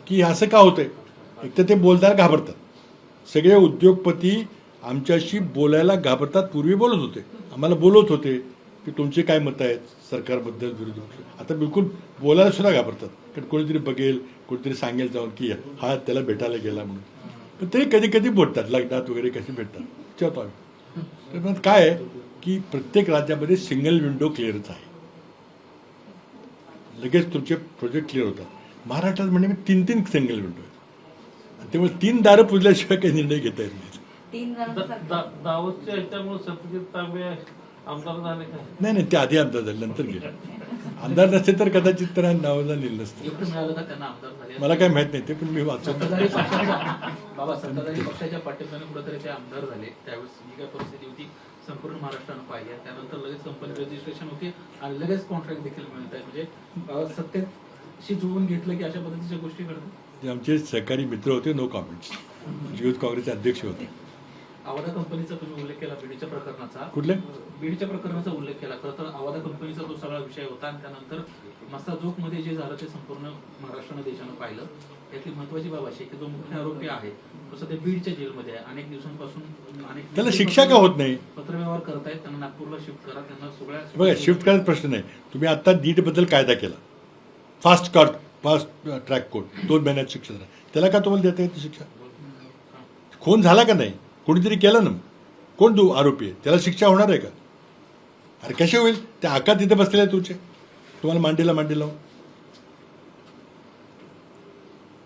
की असं का होतंय. एक तर ते बोलताना घाबरतात. सगळे उद्योगपती आमच्याशी बोलायला घाबरतात. पूर्वी बोलत होते, आम्हाला बोलत होते की तुमचे काय मतं आहेत सरकारबद्दल, विरोधी. आता बिलकुल बोलायला सुद्धा घाबरतात. कारण कोणीतरी बघेल, कोणीतरी सांगेल जाऊन की हा त्याला भेटायला गेला म्हणून. पण तरी कधी कधी बोलतात, लग्नात वगैरे कसे भेटतात विचारतो आम्ही. तर काय आहे की प्रत्येक राज्यामध्ये सिंगल विंडो क्लिअरच आहे, लगेच तुमचे प्रोजेक्ट क्लिअर होतात. महाराष्ट्रात म्हणजे 3 सिंगल विंडो आहे. त्यामुळे 3 दारं पुजल्याशिवाय काही निर्णय घेता येत नाही. दावोसच्या ह्याच्यामुळे सत्यजित तांबे आमदार झाले का. नाही, ते आधी आमदार झाले, नंतर गेले. आमदार नसते तर कदाचित तर नावाला लिहिलं नसतं. एवढं मिळालं का त्यांना आमदार झाले. मला काय माहित नाही ते, पण मी वाचतो. बाबा सत्ताधारी पक्षाच्या पाठिंब्याने कुठेतरी ते आमदार झाले. त्यावेळेस जी काय परिस्थिती होती संपूर्ण महाराष्ट्रानं पाहिली. त्यानंतर लगेच कंपनी रजिस्ट्रेशन होती आणि लगेच कॉन्ट्रॅक्ट देखील मिळत आहे. म्हणजे सत्तेशी जुळवून घेतलं की अशा पद्धतीच्या गोष्टी घडतात. जे आमचे सहकारी मित्र होते, नो कॉमेंट्स, युथ काँग्रेसचे अध्यक्ष होते, आवादा कंपनीचा तुम्ही उल्लेख केला बीडच्या प्रकरणाचा. कुठले? बीडच्या प्रकरणाचा उल्लेख केला. खरं तर आवादा कंपनीचा तो सगळा विषय होता आणि त्यानंतर मस्ताजोगमध्ये जे झालं ते संपूर्ण महाराष्ट्रानं देशानं पाहिलं. यातली महत्वाची बाब अशी की जो मुख्य आरोपी आहे तो सध्या बीडच्या जेलमध्ये आहे. अनेक दिवसांपासून त्याला शिक्षा का होत नाही? पत्रव्यवहार करतायत, त्यांना नागपूरला शिफ्ट करा, त्यांना सगळ्या बघा, शिफ्ट करायचा प्रश्न नाही. तुम्ही आता नीटबद्दल कायदा केला, फास्ट ट्रॅक कोर्ट, 2 महिन्यात शिक्षा झाली. त्याला का तुम्हाला देता येते शिक्षा? खून झाला का नाही? कोणीतरी केलं ना. कोण आरोपी आहे? त्याला शिक्षा होणार आहे का? अरे कसे होईल? ते आका तिथे बसलेले आहे तुमचे, तुम्हाला मांडीला लावून.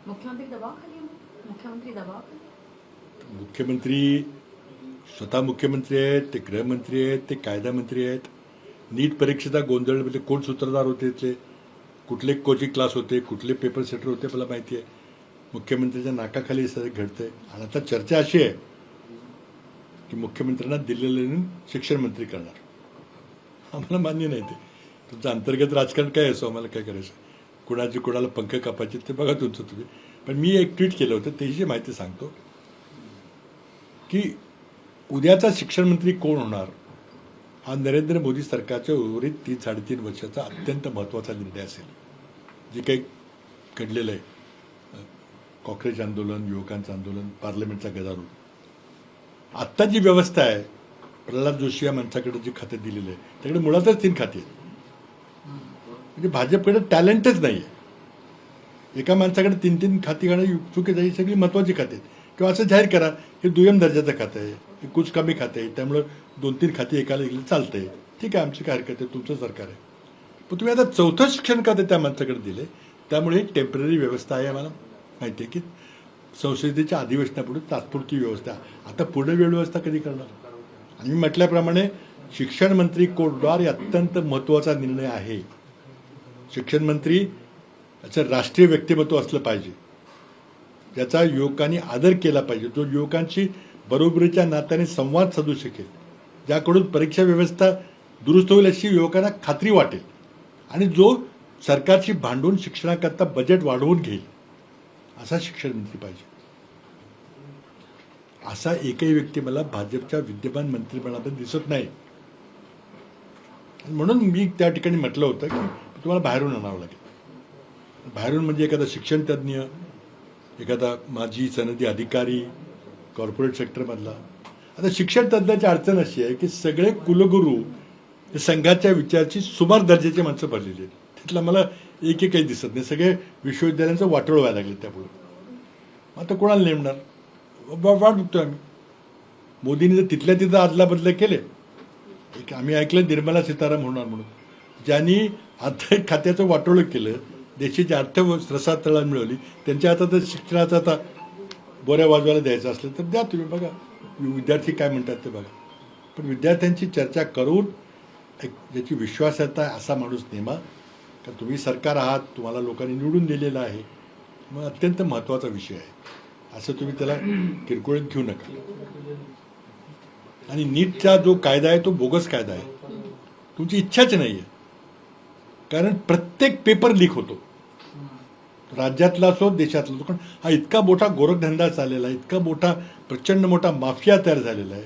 मुख्यमंत्री दबावाखाली आहे. मुख्यमंत्री दबावाखाली. मुख्यमंत्री स्वतः मुख्यमंत्री आहेत, ते गृहमंत्री आहेत, ते कायदा मंत्री आहेत. नीट परीक्षेचा गोंधळ म्हणजे कोण सूत्रधार होते, ते कुठले कोचिंग क्लास होते, कुठले पेपर सेटर होते मला माहिती आहे. मुख्यमंत्र्यांच्या नाकाखाली हे सगळं घडतंय. आणि आता चर्चा अशी आहे की मुख्यमंत्र्यांना दिल्लीला शिक्षण मंत्री करणार. आम्हाला मान्य नाही. ते तुमचं अंतर्गत राजकारण काय असो, आम्हाला काय करायचं, कुणाची कुणाला पंख कापायचे ते बघा तुमचं तुम्ही. पण मी एक ट्विट केलं होतं, त्याची माहिती सांगतो की उद्याचा शिक्षण मंत्री कोण होणार हा नरेंद्र मोदी सरकारच्या उर्वरित 3-3.5 वर्षाचा अत्यंत महत्त्वाचा निर्णय असेल. जे काही घडलेलं आहे, कॉक्रेज आंदोलन, युवकांचं आंदोलन, पार्लमेंटचा गदारोळ, आत्ता जी व्यवस्था आहे, प्रल्हाद जोशी या माणसाकडे जी खातं दिलेलं आहे त्याकडे मुळातच 3 खाती आहेत. म्हणजे भाजपकडे टॅलेंटच नाही आहे. एका माणसाकडे 3-3 खाती घालणं चुकीचं आहे. ही सगळी महत्त्वाची खाती आहेत. किंवा असं जाहीर करा हे दुय्यम दर्जाचं खातं आहे, हे कुछ कमी खातं आहे, त्यामुळं 2-3 खाती एकाला गेली चालतंय. ठीक आहे, आमची काय हरकत आहे, तुमचं सरकार आहे. पण तुम्ही आता 4थं शिक्षण खातं त्या माणसाकडे दिले, त्यामुळे एक टेम्पररी व्यवस्था आहे. आम्हाला माहिती आहे की संसदेच्या अधिवेशनापुढे तात्पुरती व्यवस्था. आता पुढे व्यवस्था कधी करणार? आणि मी म्हटल्याप्रमाणे शिक्षण मंत्री कोडद्वार हे अत्यंत महत्त्वाचा निर्णय आहे. शिक्षण मंत्री याचं राष्ट्रीय व्यक्तिमत्व असलं पाहिजे, ज्याचा युवकांनी आदर केला पाहिजे, जो युवकांची बरोबरीच्या नात्याने संवाद साधू शकेल, ज्याकडून परीक्षा व्यवस्था दुरुस्त होईल अशी युवकांना खात्री वाटेल, आणि जो सरकारची भांडून शिक्षणाकरता बजेट वाढवून घेईल असा शिक्षण मंत्री पाहिजे. असा एकही व्यक्ती मला भाजपच्या विद्यमान मंत्रिमंडळात दिसत नाही. म्हणून मी त्या ठिकाणी म्हटलं होतं की तुम्हाला बाहेरून आणावं लागेल. बाहेरून म्हणजे एखादा शिक्षण तज्ज्ञ, एखादा माजी सनदी अधिकारी, कॉर्पोरेट सेक्टरमधला. आता शिक्षण तज्ज्ञाची अडचण अशी आहे की सगळे कुलगुरू हे संघाच्या विचाराची सुमार दर्जाची माणसं भरलेली आहेत. त्यातलं मला एक काही दिसत नाही. सगळे विश्वविद्यालयांचं वाटोळ व्हायला लागले त्यापुढे. आता कोणाला नेमणार? वाट बघतोय आम्ही. मोदींनी जर तिथल्या तिथं आदला बदला केले. एक आम्ही ऐकलं निर्मला सीतारामन होणार म्हणून, ज्यांनी अर्थ खात्याचं वाटोळं केलं, देशाची रसातळण मिळवली, त्यांच्या हातात शिक्षणाचं आता बोऱ्या वाजवायला द्यायचं असलं तर द्या तुम्ही, बघा विद्यार्थी काय म्हणतात ते बघा. पण विद्यार्थ्यांची चर्चा करून एक ज्याची विश्वासार्हता आहे असा माणूस नेमा. का तुम्ही सरकार आहात, तुम्हाला लोकांनी निवडून दिलेलं आहे, मग अत्यंत महत्त्वाचा विषय आहे. असं तुम्ही त्याला किरकोळीत घेऊ नका. आणि नीटचा जो कायदा आहे तो बोगस कायदा आहे. तुमची इच्छाच नाही आहे. कारण प्रत्येक पेपर लीक होतो, राज्यातला असो देशातला. पण हा इतका मोठा गोरखधंदा चाललेला आहे, इतका मोठा प्रचंड मोठा माफिया तयार झालेला आहे.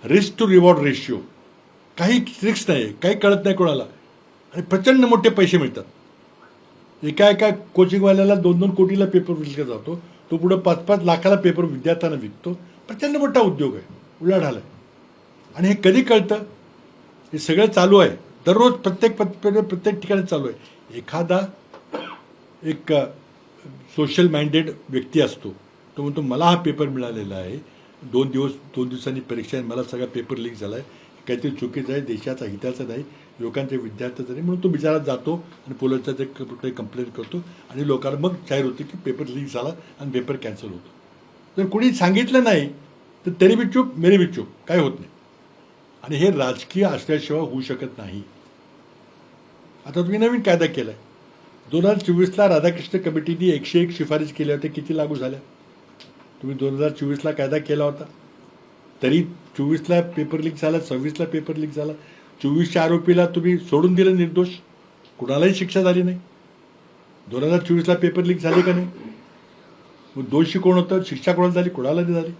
रिस्क टू रिवॉर्ड रेशिओ, काही ट्रिक्स नाही, काही कळत नाही कोणाला, आणि प्रचंड मोठे पैसे मिळतात. एका कोचिंगवाल्याला 2-2 कोटीला पेपर विकला जातो, तो पुढे 5-5 लाखाला पेपर विद्यार्थ्यांना विकतो. प्रचंड मोठा उद्योग आहे, उलाढाल आहे. आणि हे कधी कळतं? हे सगळं चालू आहे दररोज, प्रत्येक ठिकाणी चालू आहे. एखादा एक सोशल माइंडेड व्यक्ती असतो, तो म्हणतो मला हा पेपर मिळालेला आहे, 2 दिवसांनी परीक्षा आहे, मला सगळा पेपर लीक झाला आहे, काहीतरी चुकीचं आहे, देशाचा हिताचं नाही, लोकांच्या विद्यार्थ्याचं नाही, म्हणून तो बिचारा जातो आणि पोलिसांच्या कुठे कंप्लेंट करतो, आणि लोकांना मग जाहीर होते की पेपर लीक झाला आणि पेपर कॅन्सल होतो. जर कोणी सांगितलं नाही तर तरी बी चूप, मेरी बी चूप, काय होत नाही. आणि हे राजकीय असल्याशिवाय होऊ शकत नाही. आता तुम्ही नवीन कायदा केला आहे. 2024ला राधाकृष्ण कमिटीने 101 शिफारस केल्या होत्या, किती लागू झाल्या? तुम्ही 2024ला कायदा केला होता, तरी 24ला पेपर लीक झाला, 26ला पेपर लीक झाला. 24च्या आरोपीला तुम्ही सोडून दिलं निर्दोष, कुणालाही शिक्षा झाली नाही. 2024ला पेपर लीक झाले का नाही? मग दोषी कोण होतं, शिक्षा कोणाला झाली, कुणाला नाही झाली.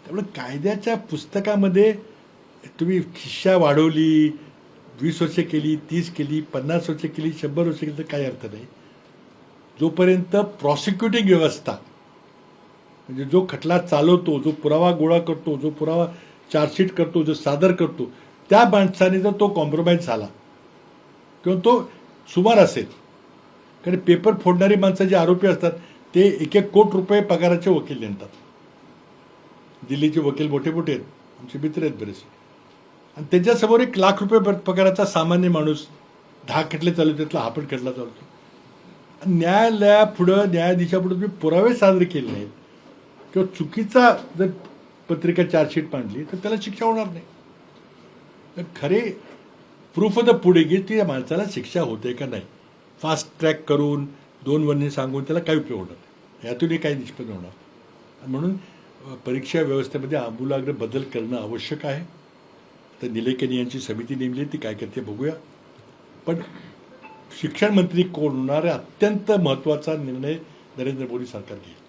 त्यामुळे कायद्याच्या पुस्तकामध्ये तुम्ही शिक्षा वाढवली, 20 वर्ष केली, 30 केली, 50 वर्ष केली, 100 वर्ष केली तर काही अर्थ नाही. जोपर्यंत प्रॉसिक्युटिंग व्यवस्था म्हणजे जो खटला चालवतो, जो पुरावा गोळा करतो, जो पुरावा चार्जशीट करतो, जो सादर करतो, त्या माणसाने जर तो कॉम्प्रोमाइज झाला किंवा तो सुमार असेल, कारण पेपर फोडणारी माणसं जे आरोपी असतात ते 1-1 कोटी रुपये पगाराचे वकील नेमतात. दिल्लीचे वकील मोठे मोठे आहेत, आमचे मित्र आहेत बरेचसे, आणि त्याच्यासमोर 1 लाख रुपये पगाराचा सामान्य माणूस 10 खटले चालवतो, त्यातला हा पण खटला चालवतो. न्यायालयापुढं, न्यायाधीशापुढं तुम्ही पुरावे सादर केले नाहीत किंवा चुकीचा जर पत्रिका चार्जशीट मांडली तर त्याला शिक्षा होणार नाही. तर खरे प्रूफ ऑफ द पुडिंग ती या माणसाला शिक्षा होते का नाही, फास्ट ट्रॅक करून 2 वर्णी सांगून त्याला काही उपयोग होणार नाही, यातूनही काही निष्पन्न होणार. म्हणून परीक्षा व्यवस्थेमध्ये आमूलाग्र बदल करणं आवश्यक आहे. तर निलेकनी यांची समिती नेमली, ती काय करते बघूया. पण शिक्षण मंत्री कोण होणार अत्यंत महत्त्वाचा निर्णय नरेंद्र मोदी सरकार घेईल.